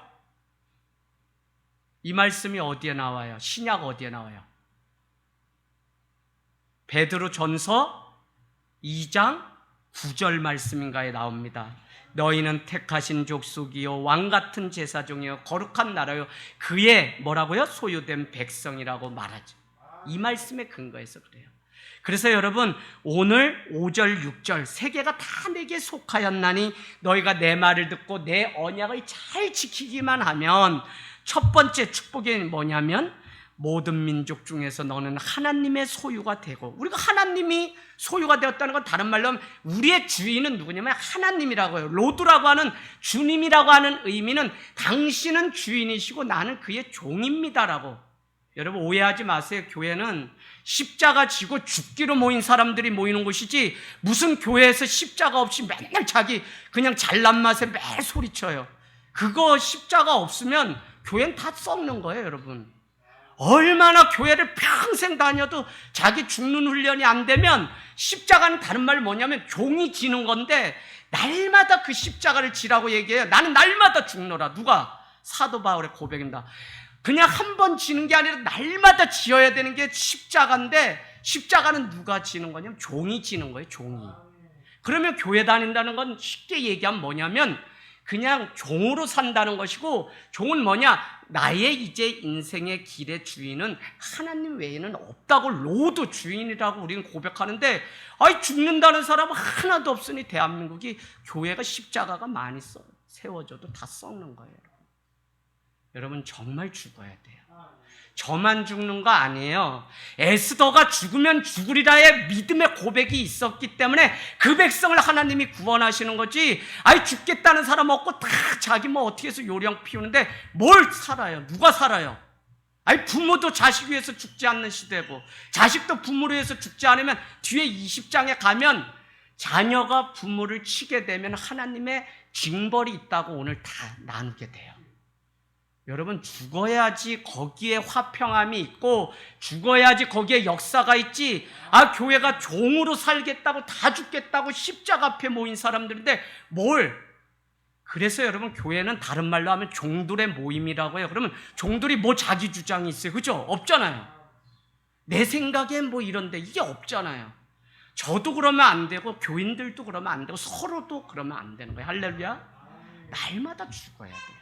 이 말씀이 어디에 나와요? 신약 어디에 나와요? 베드로전서 2장 9절 말씀인가에 나옵니다. 너희는 택하신 족속이요 왕같은 제사종이요 거룩한 나라요 그의 뭐라고요? 소유된 백성이라고 말하죠. 이 말씀에 근거해서 그래요. 그래서 여러분, 오늘 5절 6절 세계가 다 내게 속하였나니 너희가 내 말을 듣고 내 언약을 잘 지키기만 하면 첫 번째 축복이 뭐냐면 모든 민족 중에서 너는 하나님의 소유가 되고, 우리가 하나님이 소유가 되었다는 건 다른 말로 하면 우리의 주인은 누구냐면 하나님이라고요. 로드라고 하는 주님이라고 하는 의미는 당신은 주인이시고 나는 그의 종입니다라고. 여러분 오해하지 마세요. 교회는 십자가 지고 죽기로 모인 사람들이 모이는 곳이지 무슨 교회에서 십자가 없이 맨날 자기 그냥 잘난 맛에 매일 소리쳐요. 그거 십자가 없으면 교회는 다 썩는 거예요. 여러분, 얼마나 교회를 평생 다녀도 자기 죽는 훈련이 안 되면 십자가는 다른 말 뭐냐면 종이 지는 건데 날마다 그 십자가를 지라고 얘기해요. 나는 날마다 죽노라. 누가? 사도 바울의 고백입니다. 그냥 한 번 지는 게 아니라 날마다 지어야 되는 게 십자가인데 십자가는 누가 지는 거냐면 종이 지는 거예요. 종이. 그러면 교회 다닌다는 건 쉽게 얘기하면 뭐냐면 그냥 종으로 산다는 것이고, 종은 뭐냐? 나의 이제 인생의 길의 주인은 하나님 외에는 없다고 로드 주인이라고 우리는 고백하는데, 죽는다는 사람은 하나도 없으니 대한민국이 교회가 십자가가 많이 세워져도 다 썩는 거예요. 여러분 정말 죽어야 돼요. 저만 죽는 거 아니에요. 에스더가 죽으면 죽으리라의 믿음의 고백이 있었기 때문에 그 백성을 하나님이 구원하시는 거지. 죽겠다는 사람 없고 다 자기 어떻게 해서 요령 피우는데 뭘 살아요? 누가 살아요? 부모도 자식 위해서 죽지 않는 시대고 자식도 부모를 위해서 죽지 않으면 뒤에 20장에 가면 자녀가 부모를 치게 되면 하나님의 징벌이 있다고 오늘 다 나누게 돼요. 여러분 죽어야지 거기에 화평함이 있고 죽어야지 거기에 역사가 있지. 교회가 종으로 살겠다고 다 죽겠다고 십자가 앞에 모인 사람들인데 그래서 여러분 교회는 다른 말로 하면 종들의 모임이라고 해요. 그러면 종들이 자기 주장이 있어요? 그죠? 없잖아요. 내 생각엔 이런데 이게 없잖아요. 저도 그러면 안 되고 교인들도 그러면 안 되고 서로도 그러면 안 되는 거예요. 할렐루야. 날마다 죽어야 돼요.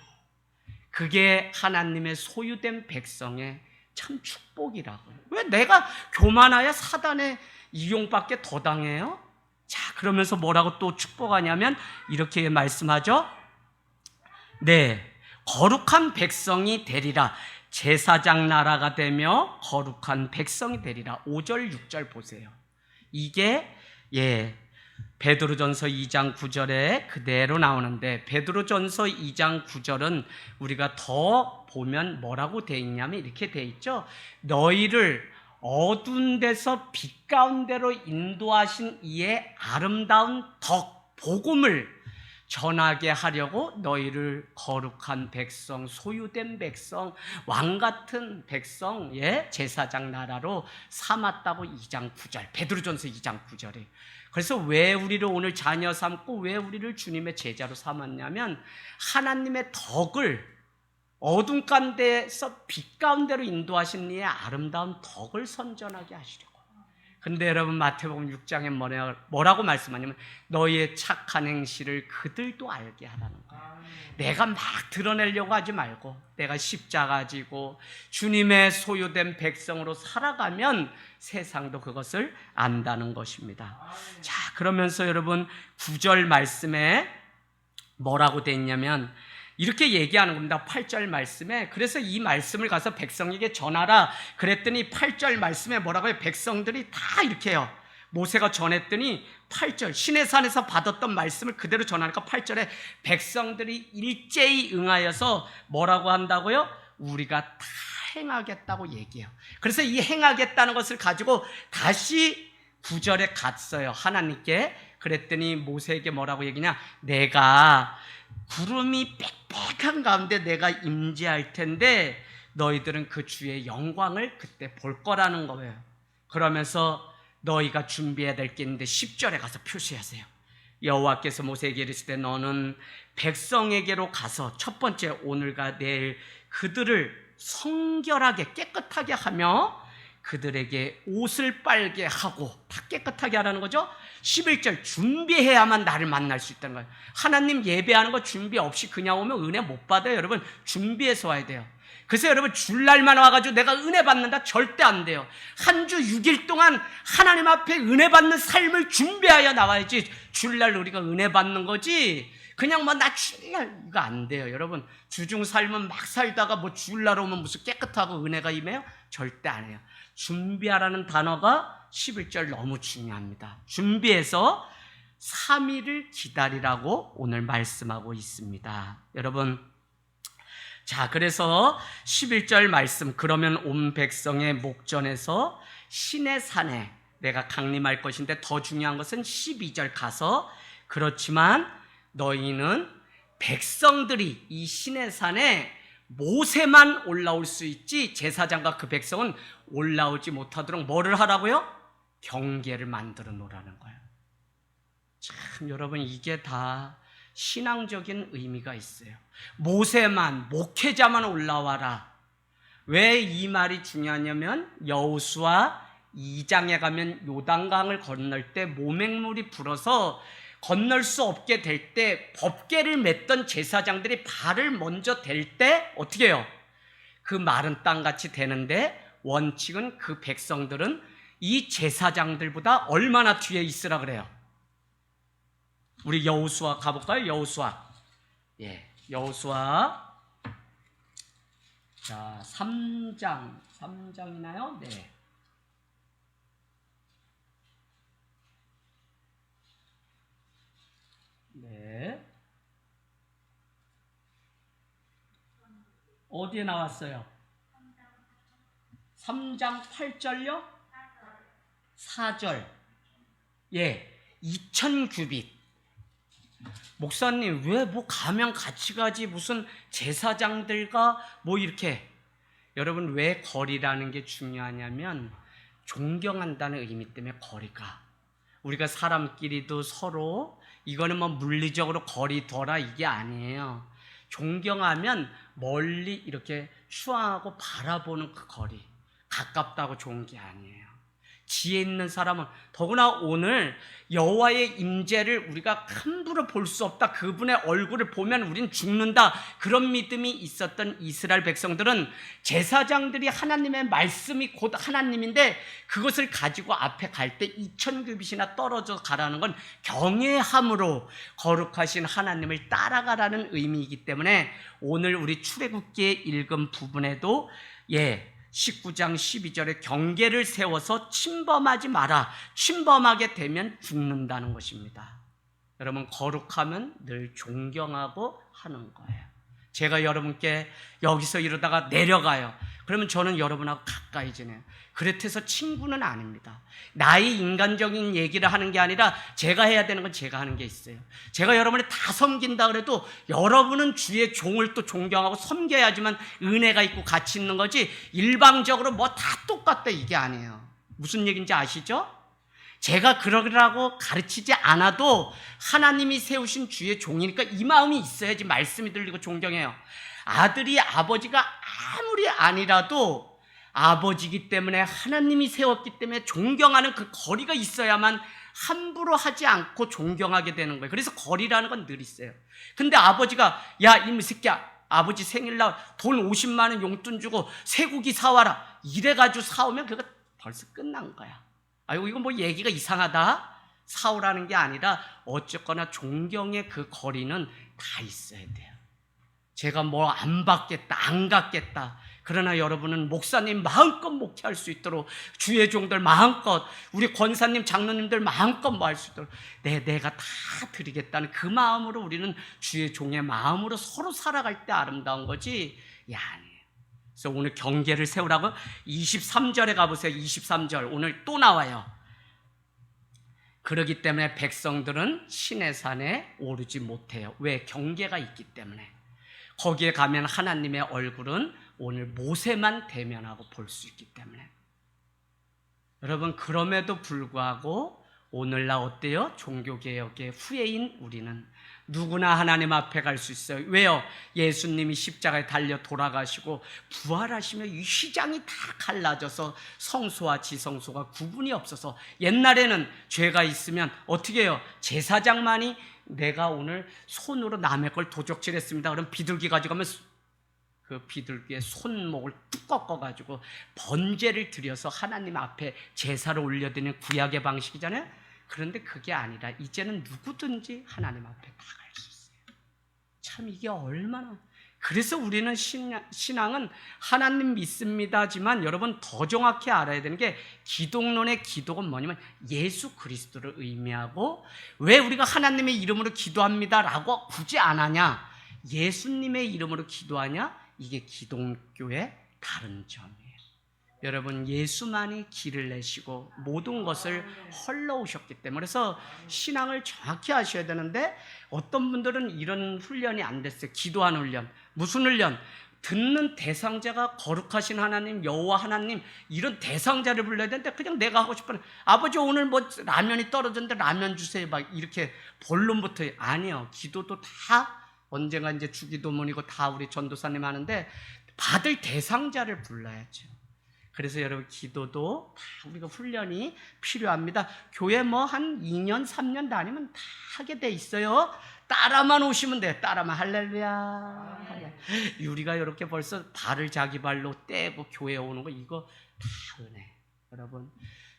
그게 하나님의 소유된 백성의 참 축복이라고요. 왜 내가 교만하야 사단의 이용밖에 더 당해요? 자, 그러면서 뭐라고 또 축복하냐면 이렇게 말씀하죠. 네, 거룩한 백성이 되리라. 제사장 나라가 되며 거룩한 백성이 되리라. 5절 6절 보세요. 이게 베드로전서 2장 9절에 그대로 나오는데, 베드로전서 2장 9절은 우리가 더 보면 뭐라고 돼 있냐면 이렇게 돼 있죠. 너희를 어두운 데서 빛 가운데로 인도하신 이의 아름다운 덕 복음을 전하게 하려고 너희를 거룩한 백성, 소유된 백성, 왕같은 백성, 제사장 나라로 삼았다고 2장 9절, 베드로전서 2장 9절에. 그래서 왜 우리를 오늘 자녀 삼고 왜 우리를 주님의 제자로 삼았냐면 하나님의 덕을, 어둠 가운데서 빛 가운데로 인도하신 이의 아름다운 덕을 선전하게 하시려고. 근데 여러분, 마태복음 6장에 뭐라고 말씀하냐면 너희의 착한 행실을 그들도 알게 하라는 거예요. 내가 막 드러내려고 하지 말고 내가 십자가 지고 주님의 소유된 백성으로 살아가면 세상도 그것을 안다는 것입니다. 자, 그러면서 여러분 9절 말씀에 뭐라고 돼 있냐면 이렇게 얘기하는 겁니다. 8절 말씀에. 그래서 이 말씀을 가서 백성에게 전하라 그랬더니 8절 말씀에 뭐라고 해요? 백성들이 다 이렇게 해요. 모세가 전했더니 8절 시내산에서 받았던 말씀을 그대로 전하니까 8절에 백성들이 일제히 응하여서 뭐라고 한다고요? 우리가 다 행하겠다고 얘기해요. 그래서 이 행하겠다는 것을 가지고 다시 9절에 갔어요. 하나님께. 그랬더니 모세에게 뭐라고 얘기냐? 내가 구름이 빽빽한 가운데 내가 임재할 텐데 너희들은 그 주의 영광을 그때 볼 거라는 거예요. 그러면서 너희가 준비해야 될 게 있는데 10절에 가서 표시하세요. 여호와께서 모세에게 이르시되 너는 백성에게로 가서 첫 번째 오늘과 내일 그들을 성결하게 깨끗하게 하며 그들에게 옷을 빨게 하고, 다 깨끗하게 하라는 거죠. 11절 준비해야만 나를 만날 수 있다는 거예요. 하나님 예배하는 거 준비 없이 그냥 오면 은혜 못 받아요. 여러분 준비해서 와야 돼요. 그래서 여러분 줄날만 와가지고 내가 은혜 받는다 절대 안 돼요. 한 주 6일 동안 하나님 앞에 은혜 받는 삶을 준비하여 나와야지 줄날 우리가 은혜 받는 거지 그냥 뭐 나 주일날 이거 안 돼요. 여러분 주중 삶은 막 살다가 뭐 주일날 오면 무슨 깨끗하고 은혜가 임해요? 절대 안 해요. 준비하라는 단어가 11절 너무 중요합니다. 준비해서 3일을 기다리라고 오늘 말씀하고 있습니다. 여러분, 자, 그래서 11절 말씀, 그러면 온 백성의 목전에서 신의 산에 내가 강림할 것인데, 더 중요한 것은 12절 가서 그렇지만 너희는 백성들이 이 신의 산에 모세만 올라올 수 있지 제사장과 그 백성은 올라오지 못하도록 뭐를 하라고요? 경계를 만들어 놓으라는 거예요. 참 여러분 이게 다 신앙적인 의미가 있어요. 모세만, 목회자만 올라와라. 왜 이 말이 중요하냐면 여호수아 2장에 가면 요단강을 건널 때 모맹물이 불어서 건널 수 없게 될 때 법궤를 맸던 제사장들이 발을 먼저 댈 때 어떻게 해요? 그 마른 땅같이 되는데 원칙은 그 백성들은 이 제사장들보다 얼마나 뒤에 있으라 그래요? 우리 여호수아 가볼까요? 여호수아. 여호수아. 자, 3장이나요? 네. 네. 어디에 나왔어요? 3장 8절요? 4절. 2000규빗. 목사님, 왜 뭐 가면 같이 가지 무슨 제사장들과 뭐 이렇게. 여러분, 왜 거리라는 게 중요하냐면 존경한다는 의미 때문에 거리가. 우리가 사람끼리도 서로 이거는 뭐 물리적으로 거리 둬라 이게 아니에요. 존경하면 멀리 이렇게 추앙하고 바라보는 그 거리. 가깝다고 좋은 게 아니에요. 지혜 있는 사람은, 더구나 오늘 여호와의 임재를 우리가 함부로 볼 수 없다, 그분의 얼굴을 보면 우린 죽는다, 그런 믿음이 있었던 이스라엘 백성들은 제사장들이 하나님의 말씀이 곧 하나님인데 그것을 가지고 앞에 갈 때 2000규빗이나 떨어져 가라는 건 경외함으로 거룩하신 하나님을 따라가라는 의미이기 때문에 오늘 우리 출애굽기에 읽은 부분에도 19장 12절에 경계를 세워서 침범하지 마라, 침범하게 되면 죽는다는 것입니다. 여러분, 거룩하면 늘 존경하고 하는 거예요. 제가 여러분께 여기서 이러다가 내려가요. 그러면 저는 여러분하고 가까이 지내요. 그렇다고 해서 친구는 아닙니다. 나의 인간적인 얘기를 하는 게 아니라 제가 해야 되는 건 제가 하는 게 있어요. 제가 여러분을 다 섬긴다 그래도 여러분은 주의 종을 또 존경하고 섬겨야지만 은혜가 있고 가치 있는 거지, 일방적으로 뭐 다 똑같다 이게 아니에요. 무슨 얘기인지 아시죠? 제가 그러라고 가르치지 않아도 하나님이 세우신 주의 종이니까 이 마음이 있어야지 말씀이 들리고 존경해요. 아들이 아버지가 아무리 아니라도 아버지이기 때문에, 하나님이 세웠기 때문에 존경하는 그 거리가 있어야만 함부로 하지 않고 존경하게 되는 거예요. 그래서 거리라는 건 늘 있어요. 근데 아버지가 야 이 새끼야, 아버지 생일날 돈 50만 원 용돈 주고 쇠고기 사와라 이래가지고 사오면 그거 벌써 끝난 거야. 아이고 이거 뭐 얘기가 이상하다, 사오라는 게 아니라 어쨌거나 존경의 그 거리는 다 있어야 돼요. 제가 뭐 안 받겠다, 안 갖겠다, 그러나 여러분은 목사님 마음껏 목회할 수 있도록, 주의 종들 마음껏, 우리 권사님 장로님들 마음껏 뭐 할 수 있도록 내가 다 드리겠다는 그 마음으로 우리는 주의 종의 마음으로 서로 살아갈 때 아름다운 거지, 아니에요. 그래서 오늘 경계를 세우라고 23절에 가보세요. 23절 오늘 또 나와요. 그러기 때문에 백성들은 시내 산에 오르지 못해요. 왜? 경계가 있기 때문에. 거기에 가면 하나님의 얼굴은 오늘 모세만 대면하고 볼 수 있기 때문에. 여러분, 그럼에도 불구하고 오늘날 어때요? 종교개혁의 후예인 우리는 누구나 하나님 앞에 갈 수 있어요. 왜요? 예수님이 십자가에 달려 돌아가시고 부활하시며 이 휘장이 다 갈라져서 성소와 지성소가 구분이 없어서, 옛날에는 죄가 있으면 어떻게 해요? 제사장만이 내가 오늘 손으로 남의 걸 도적질했습니다, 그럼 비둘기 가져가면 그 비둘기의 손목을 뚝 꺾어가지고 번제를 드려서 하나님 앞에 제사를 올려드리는 구약의 방식이잖아요. 그런데 그게 아니라 이제는 누구든지 하나님 앞에 다 갈 수 있어요. 참 이게 얼마나. 그래서 우리는 신앙은 하나님 믿습니다지만 여러분 더 정확히 알아야 되는 게, 기독론의 기독은 뭐냐면 예수 그리스도를 의미하고, 왜 우리가 하나님의 이름으로 기도합니다라고 굳이 안 하냐, 예수님의 이름으로 기도하냐, 이게 기독교의 다른 점이에요. 여러분, 예수만이 길을 내시고 모든 것을 헐러오셨기 때문에, 그래서 신앙을 정확히 하셔야 되는데 어떤 분들은 이런 훈련이 안 됐어요. 기도하는 훈련. 무슨 훈련? 듣는 대상자가 거룩하신 하나님, 여호와 하나님, 이런 대상자를 불러야 되는데 그냥 내가 하고 싶은, 아버지 오늘 뭐 라면이 떨어졌는데 라면 주세요, 막 이렇게 본론부터. 아니요, 기도도 다 언젠가 이제 주기도문이고 다 우리 전도사님 하는데 받을 대상자를 불러야죠. 그래서 여러분, 기도도 다 우리가 훈련이 필요합니다. 교회 뭐 한 2년 3년 다니면 다 하게 돼 있어요. 따라만 오시면 돼요. 따라만. 할렐루야. 유리가 이렇게 벌써 발을 자기 발로 떼고 교회에 오는 거, 이거 다 은혜. 여러분,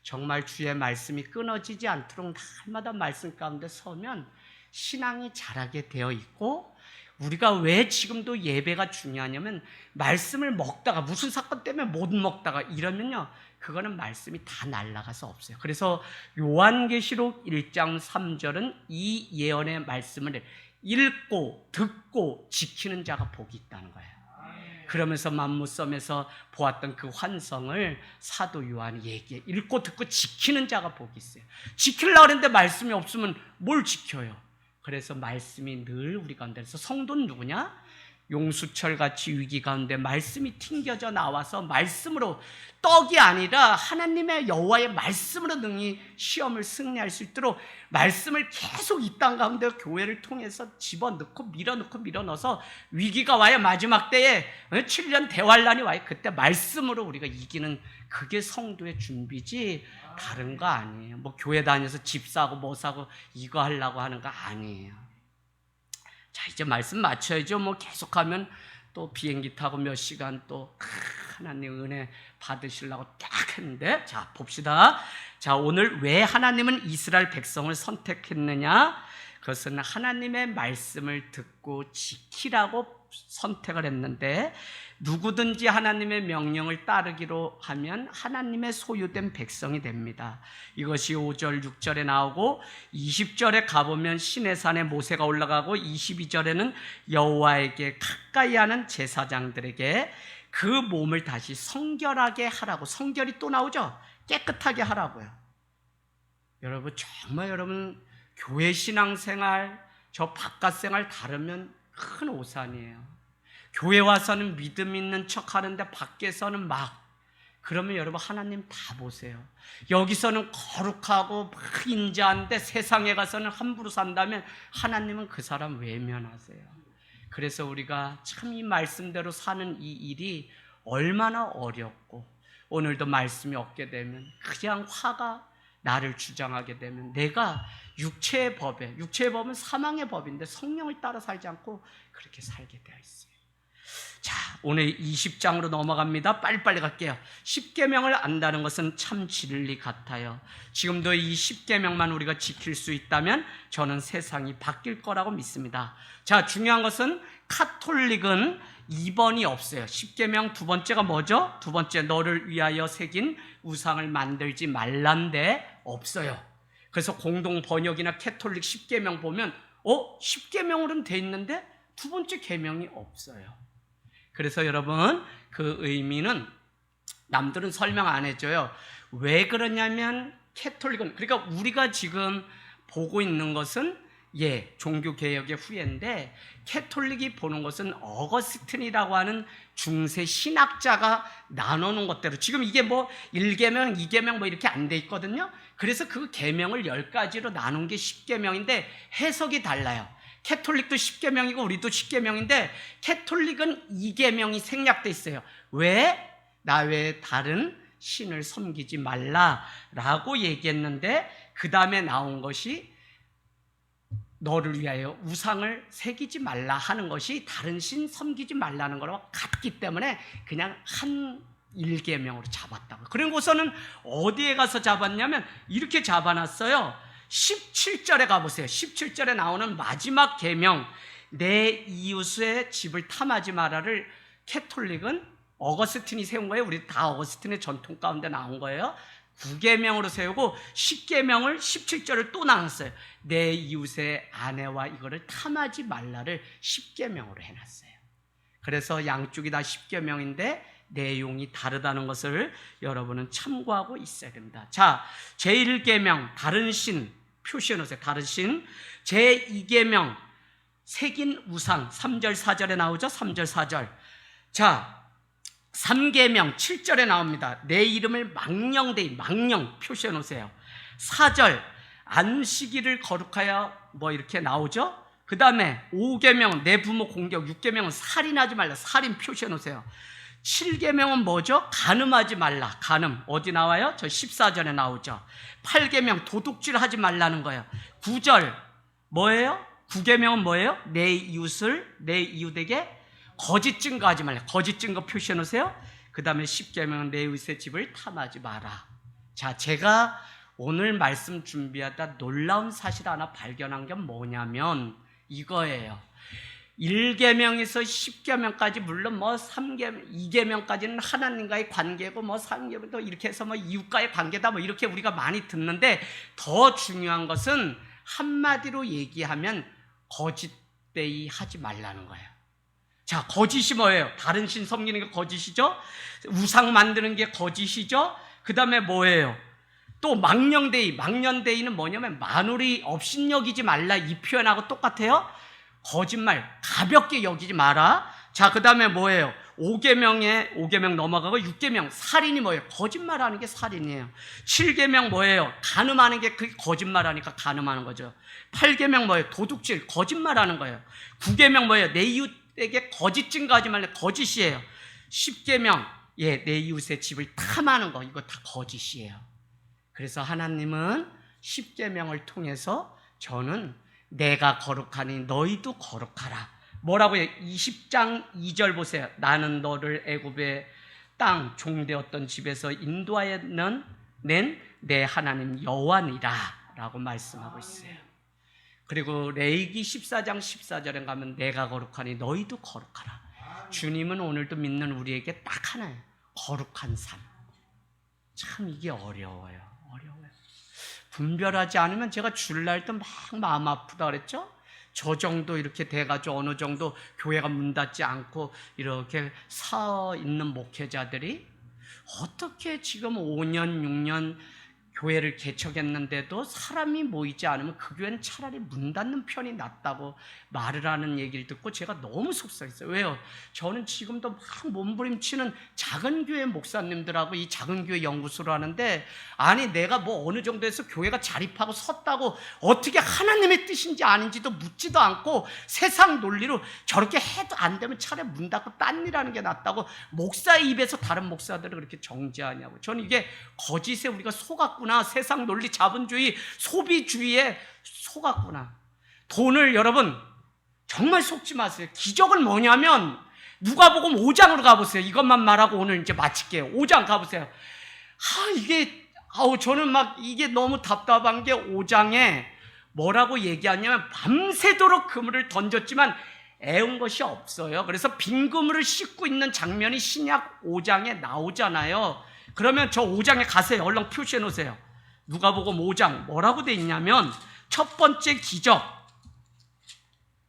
정말 주의 말씀이 끊어지지 않도록 날마다 말씀 가운데 서면 신앙이 자라게 되어 있고, 우리가 왜 지금도 예배가 중요하냐면, 말씀을 먹다가 무슨 사건 때문에 못 먹다가 이러면요, 그거는 말씀이 다 날아가서 없어요. 그래서 요한계시록 1장 3절은 이 예언의 말씀을 읽고 듣고 지키는 자가 복이 있다는 거예요. 그러면서 만무섬에서 보았던 그 환성을 사도 요한이 얘기해. 읽고 듣고 지키는 자가 복이 있어요. 지키려고 하는데 말씀이 없으면 뭘 지켜요? 그래서 말씀이 늘 우리 가운데. 그래서 성도는 누구냐? 용수철 같이 위기 가운데 말씀이 튕겨져 나와서 말씀으로, 떡이 아니라 하나님의 여호와의 말씀으로 능히 시험을 승리할 수 있도록 말씀을 계속 이 땅 가운데 교회를 통해서 집어넣고 밀어넣어서 위기가 와야 마지막 때에 7년 대환란이 와요. 그때 말씀으로 우리가 이기는, 그게 성도의 준비지 다른 거 아니에요. 뭐 교회 다녀서 집 사고 뭐 사고 이거 하려고 하는 거 아니에요. 자, 이제 말씀 맞춰야죠. 뭐 계속하면 또 비행기 타고 몇 시간 또 하나님 은혜 받으시려고 딱 했는데, 자 봅시다. 자, 오늘 왜 하나님은 이스라엘 백성을 선택했느냐? 그것은 하나님의 말씀을 듣고 지키라고 선택을 했는데, 누구든지 하나님의 명령을 따르기로 하면 하나님의 소유된 백성이 됩니다. 이것이 5절 6절에 나오고 20절에 가보면 시내산에 모세가 올라가고 22절에는 여호와에게 가까이 하는 제사장들에게 그 몸을 다시 성결하게 하라고, 성결이 또 나오죠. 깨끗하게 하라고요. 여러분, 정말 여러분 교회 신앙생활 저 바깥 생활 다르면 큰 오산이에요. 교회 와서는 믿음 있는 척 하는데 밖에서는 막, 그러면 여러분 하나님 다 보세요. 여기서는 거룩하고 막 인자한데 세상에 가서는 함부로 산다면 하나님은 그 사람 외면하세요. 그래서 우리가 참 이 말씀대로 사는 이 일이 얼마나 어렵고, 오늘도 말씀이 없게 되면 그냥 화가 나를 주장하게 되면, 내가 육체의 법은 사망의 법인데 성령을 따라 살지 않고 그렇게 살게 되어 있어요. 자, 오늘 20장으로 넘어갑니다. 빨리빨리 갈게요. 10계명을 안다는 것은 참 진리 같아요. 지금도 이 10계명만 우리가 지킬 수 있다면 저는 세상이 바뀔 거라고 믿습니다. 자, 중요한 것은 카톨릭은 2번이 없어요. 10계명 두 번째가 뭐죠? 두 번째, 너를 위하여 새긴 우상을 만들지 말란데 없어요. 그래서 공동 번역이나 캐톨릭 10계명 보면 10계명으로는 돼 있는데 두 번째 계명이 없어요. 그래서 여러분, 그 의미는 남들은 설명 안 해줘요. 왜 그러냐면 캐톨릭은, 그러니까 우리가 지금 보고 있는 것은 종교개혁의 후예인데, 캐톨릭이 보는 것은 어거스틴이라고 하는 중세 신학자가 나누는 것대로, 지금 이게 뭐 1계명, 2계명 뭐 이렇게 안 돼 있거든요. 그래서 그 계명을 10가지로 나눈 게 10계명인데 해석이 달라요. 캐톨릭도 10계명이고 우리도 10계명인데 캐톨릭은 2계명이 생략돼 있어요. 왜? 나 외에 다른 신을 섬기지 말라라고 얘기했는데, 그 다음에 나온 것이 너를 위하여 우상을 새기지 말라 하는 것이 다른 신 섬기지 말라는 거랑 같기 때문에 그냥 한 1계명으로 잡았다고. 그리고서는 어디에 가서 잡았냐면 이렇게 잡아놨어요. 17절에 가보세요. 17절에 나오는 마지막 계명, 내 이웃의 집을 탐하지 마라를 캐톨릭은 어거스틴이 세운 거예요. 우리 다 어거스틴의 전통 가운데 나온 거예요. 9계명으로 세우고 10계명을 17절을 또 나눴어요. 내 이웃의 아내와 이거를 탐하지 말라를 10계명으로 해놨어요. 그래서 양쪽이 다 10계명인데 내용이 다르다는 것을 여러분은 참고하고 있어야 됩니다. 자, 제1계명 다른 신 표시해 놓으세요. 다른 신. 제2계명 새긴 우상 3절 4절에 나오죠. 3절 4절. 자, 3계명 7절에 나옵니다. 내 이름을 망령되이, 망령 표시해 놓으세요. 4절 안식일을 거룩하여 뭐 이렇게 나오죠. 그 다음에 5계명 내 부모 공격, 6계명은 살인하지 말라, 살인 표시해 놓으세요. 7계명은 뭐죠? 간음하지 말라. 간음 어디 나와요? 저 14절에 나오죠. 8계명 도둑질 하지 말라는 거예요. 9절 뭐예요? 9계명은 뭐예요? 내 이웃에게 거짓 증거하지 말라. 거짓 증거 표시해 놓으세요. 그 다음에 10계명은 내 이웃의 집을 탐하지 마라. 자, 제가 오늘 말씀 준비하다 놀라운 사실 하나 발견한 게 뭐냐면 이거예요. 1계명에서 10계명까지, 물론 뭐 3계명, 2계명까지는 하나님과의 관계고 뭐 3계명도 이렇게 해서 뭐 이웃과의 관계다 뭐 이렇게 우리가 많이 듣는데, 더 중요한 것은 한마디로 얘기하면 거짓되이 하지 말라는 거예요. 자, 거짓이 뭐예요? 다른 신 섬기는 게 거짓이죠? 우상 만드는 게 거짓이죠? 그 다음에 뭐예요? 또 망령되이는 뭐냐면 만우리 업신여기지 말라, 이 표현하고 똑같아요. 거짓말 가볍게 여기지 마라. 자, 그 다음에 뭐예요? 5계명 넘어가고 6계명, 살인이 뭐예요? 거짓말하는 게 살인이에요. 7계명 뭐예요? 간음하는 게 그게 거짓말하니까 간음하는 거죠. 8계명 뭐예요? 도둑질, 거짓말하는 거예요. 9계명 뭐예요? 내 이웃에게 거짓 증거하지 말래, 거짓이에요. 10계명, 내 이웃의 집을 탐하는 거, 이거 다 거짓이에요. 그래서 하나님은 10계명을 통해서 저는 내가 거룩하니 너희도 거룩하라. 뭐라고요? 20장 2절 보세요. 나는 너를 애굽의 땅 종되었던 집에서 인도하여 낸 내 하나님 여호와니라 라고 말씀하고 있어요. 그리고 레위기 14장 14절에 가면 내가 거룩하니 너희도 거룩하라. 주님은 오늘도 믿는 우리에게 딱 하나예요. 거룩한 삶. 참 이게 어려워요. 분별하지 않으면 제가 주일날 때 막 마음 아프다 그랬죠? 저 정도 이렇게 돼가지고 어느 정도 교회가 문 닫지 않고 이렇게 서 있는 목회자들이 어떻게 지금 5년, 6년 교회를 개척했는데도 사람이 모이지 않으면 그 교회는 차라리 문 닫는 편이 낫다고 말을 하는 얘기를 듣고 제가 너무 속상했어요. 왜요? 저는 지금도 막 몸부림치는 작은 교회 목사님들하고 이 작은 교회 연구소를 하는데, 아니 내가 뭐 어느 정도에서 교회가 자립하고 섰다고 어떻게 하나님의 뜻인지 아닌지도 묻지도 않고 세상 논리로 저렇게 해도 안 되면 차라리 문 닫고 딴 일 하는 게 낫다고 목사의 입에서 다른 목사들을 그렇게 정죄하냐고. 저는 이게 거짓에 우리가 속았구나. 세상 논리, 자본주의, 소비주의에 속았구나. 돈을 여러분 정말 속지 마세요. 기적은 뭐냐면 누가복음 5장으로 가보세요. 이것만 말하고 오늘 이제 마칠게요. 5장 가보세요. 저는 막 이게 너무 답답한 게 5장에 뭐라고 얘기하냐면 밤새도록 그물을 던졌지만 애운 것이 없어요. 그래서 빈 그물을 씻고 있는 장면이 신약 5장에 나오잖아요. 그러면 저 5장에 가세요. 얼른 표시해 놓으세요. 누가복음 5장 뭐라고 돼 있냐면 첫 번째 기적.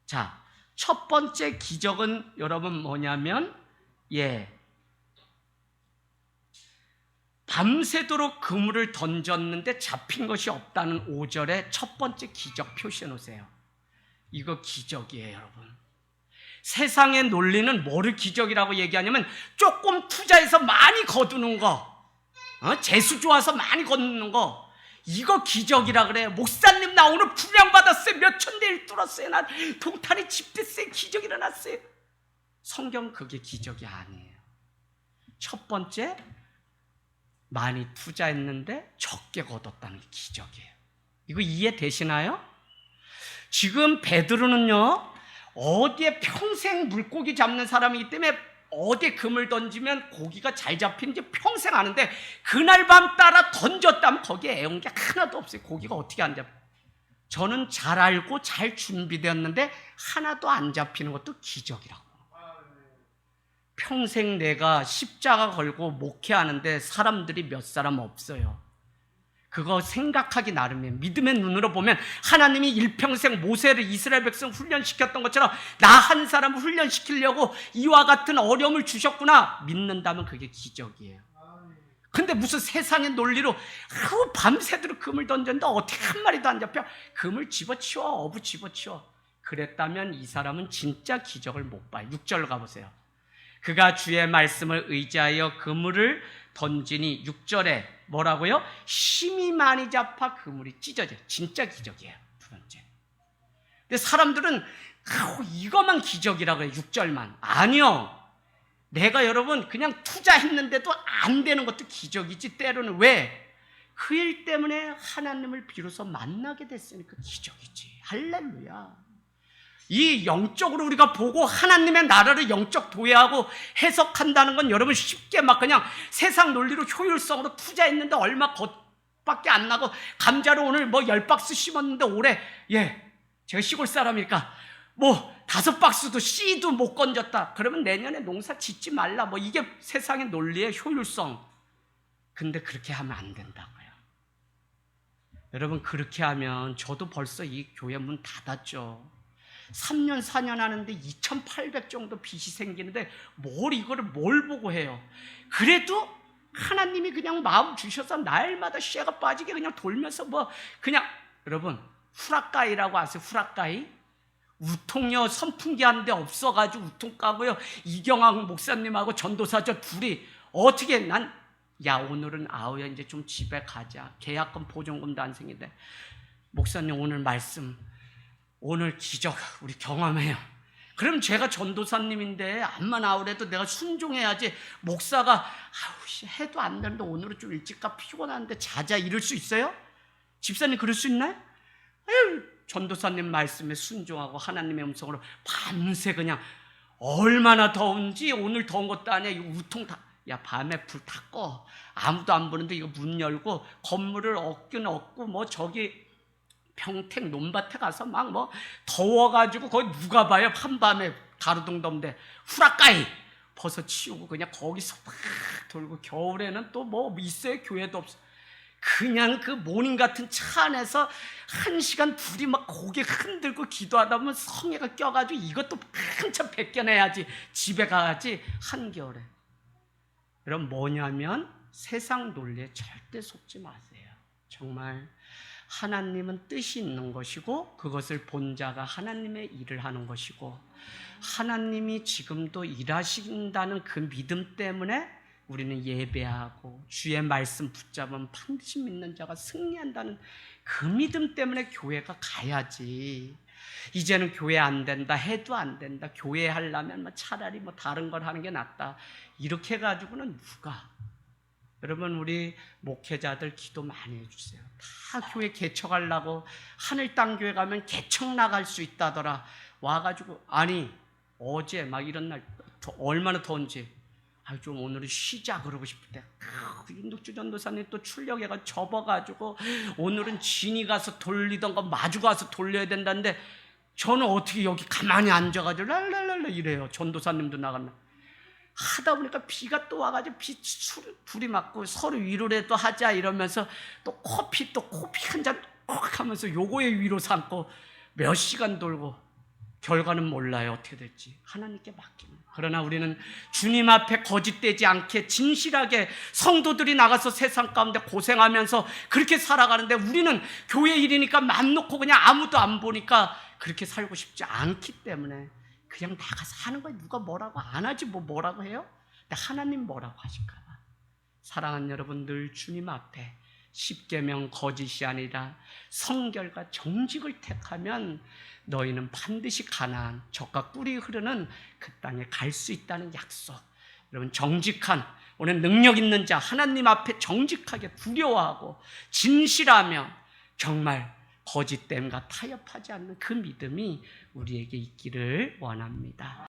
자, 첫 번째 기적은 여러분 뭐냐면 밤새도록 그물을 던졌는데 잡힌 것이 없다는 5절에 첫 번째 기적 표시해 놓으세요. 이거 기적이에요, 여러분. 세상의 논리는 뭐를 기적이라고 얘기하냐면 조금 투자해서 많이 거두는 거, 재수 좋아서 많이 거두는 거, 이거 기적이라 그래요. 목사님 나 오늘 분량 받았어요. 몇 천대 1 뚫었어요. 난 동탄이 집됐어요. 기적이 일어났어요. 성경 그게 기적이 아니에요. 첫 번째, 많이 투자했는데 적게 거뒀다는 게 기적이에요. 이거 이해되시나요? 지금 베드로는요, 어디에 평생 물고기 잡는 사람이기 때문에 어디에 금을 던지면 고기가 잘 잡히는지 평생 아는데 그날 밤 따라 던졌다면 거기에 애운 게 하나도 없어요. 고기가 어떻게 안 잡혀요? 저는 잘 알고 잘 준비되었는데 하나도 안 잡히는 것도 기적이라고. 평생 내가 십자가 걸고 목회하는데 사람들이 몇 사람 없어요. 그거 생각하기 나름이에요. 믿음의 눈으로 보면 하나님이 일평생 모세를 이스라엘 백성 훈련시켰던 것처럼 나 한 사람을 훈련시키려고 이와 같은 어려움을 주셨구나 믿는다면 그게 기적이에요. 근데 무슨 세상의 논리로 밤새도록 금을 던졌는데 어떻게 한 마리도 안 잡혀? 금을 집어치워, 어부 집어치워. 그랬다면 이 사람은 진짜 기적을 못 봐요. 6절 가보세요. 그가 주의 말씀을 의지하여 그물을 던지니 6절에 뭐라고요? 힘이 많이 잡아 그물이 찢어져요. 진짜 기적이에요. 두 번째. 근데 사람들은 이것만 기적이라고 해요. 6절만. 아니요. 내가 여러분 그냥 투자했는데도 안 되는 것도 기적이지. 때로는 왜? 그 일 때문에 하나님을 비로소 만나게 됐으니까 기적이지. 할렐루야. 이 영적으로 우리가 보고 하나님의 나라를 영적 도회하고 해석한다는 건 여러분 쉽게 막 그냥 세상 논리로 효율성으로 투자했는데 얼마 겉밖에 안 나고 감자를 오늘 뭐 10박스 심었는데 올해 제가 시골 사람이니까 뭐 5박스도 씨도 못 건졌다. 그러면 내년에 농사 짓지 말라. 뭐 이게 세상의 논리의 효율성. 근데 그렇게 하면 안 된다고요. 여러분 그렇게 하면 저도 벌써 이 교회 문 닫았죠. 3년 4년 하는데 2,800 정도 빚이 생기는데 뭘 보고 해요. 그래도 하나님이 그냥 마음 주셔서 날마다 쇠가 빠지게 그냥 돌면서 그냥 여러분 후라카이라고 아세요? 후라카이? 우통요 선풍기 하는데 없어가지고 우통 까고요. 이경학 목사님하고 전도사 저 둘이 어떻게 야 오늘은 아우야 이제 좀 집에 가자. 계약금 보증금도 안 생긴데 목사님 오늘 말씀 오늘 기적 우리 경험해요. 그럼 제가 전도사님인데 암만 아우래도 내가 순종해야지. 목사가 아우 해도 안 되는데 오늘은 좀 일찍 가 피곤한데 자자 이럴 수 있어요? 집사님 그럴 수 있나요? 에휴, 전도사님 말씀에 순종하고 하나님의 음성으로 밤새 그냥 얼마나 더운지 오늘 더운 것도 아니야. 이 우통 다 야 밤에 불 다 꺼. 아무도 안 보는데 이거 문 열고 건물을 얻긴 얻고 뭐 저기 평택 논밭에 가서 막 뭐 더워가지고 거기 누가 봐요. 한밤에 가로등덤대 후라까이 벗어 치우고 그냥 거기서 막 돌고 겨울에는 또 뭐 있어요. 교회도 없어. 그냥 그 모닝 같은 차 안에서 1시간 둘이 막 고개 흔들고 기도하다 보면 성애가 껴가지고 이것도 한참 벗겨내야지 집에 가야지 한겨울에. 여러분 뭐냐면 세상 논리에 절대 속지 마세요. 정말 하나님은 뜻이 있는 것이고 그것을 본 자가 하나님의 일을 하는 것이고 하나님이 지금도 일하신다는 그 믿음 때문에 우리는 예배하고 주의 말씀 붙잡으면 반드시 믿는 자가 승리한다는 그 믿음 때문에 교회가 가야지. 이제는 교회 안 된다 해도 안 된다. 교회 하려면 뭐 차라리 뭐 다른 걸 하는 게 낫다. 이렇게 해가지고는 누가. 여러분 우리 목회자들 기도 많이 해주세요. 다 교회 개척하려고 하늘 땅 교회 가면 개척 나갈 수 있다더라. 와가지고 아니 어제 막 이런 날 얼마나 더운지 좀 오늘은 쉬자 그러고 싶을 때 윤덕주 전도사님 또 출력해가 접어가지고 오늘은 진이 가서 돌리던 거 마주 가서 돌려야 된다는데 저는 어떻게 여기 가만히 앉아가지고 랄랄랄라 이래요. 전도사님도 나갔나 하다 보니까 비가 또 와가지고 둘이 맞고 서로 위로라도 하자 이러면서 또 코피 한 잔 콕 하면서 요거에 위로 삼고 몇 시간 돌고 결과는 몰라요. 어떻게 될지 하나님께 맡깁니다. 그러나 우리는 주님 앞에 거짓되지 않게 진실하게 성도들이 나가서 세상 가운데 고생하면서 그렇게 살아가는데 우리는 교회 일이니까 맘 놓고 그냥 아무도 안 보니까 그렇게 살고 싶지 않기 때문에 그냥 나가서 하는 거야. 누가 뭐라고 안 하지 뭐라고 해요? 근데 하나님 뭐라고 하실까 봐. 사랑하는 여러분 늘 주님 앞에 십계명 거짓이 아니라 성결과 정직을 택하면 너희는 반드시 가나안 젖과 꿀이 흐르는 그 땅에 갈 수 있다는 약속. 여러분 정직한 오늘 능력 있는 자 하나님 앞에 정직하게 두려워하고 진실하며 정말 거짓됨과 타협하지 않는 그 믿음이 우리에게 있기를 원합니다.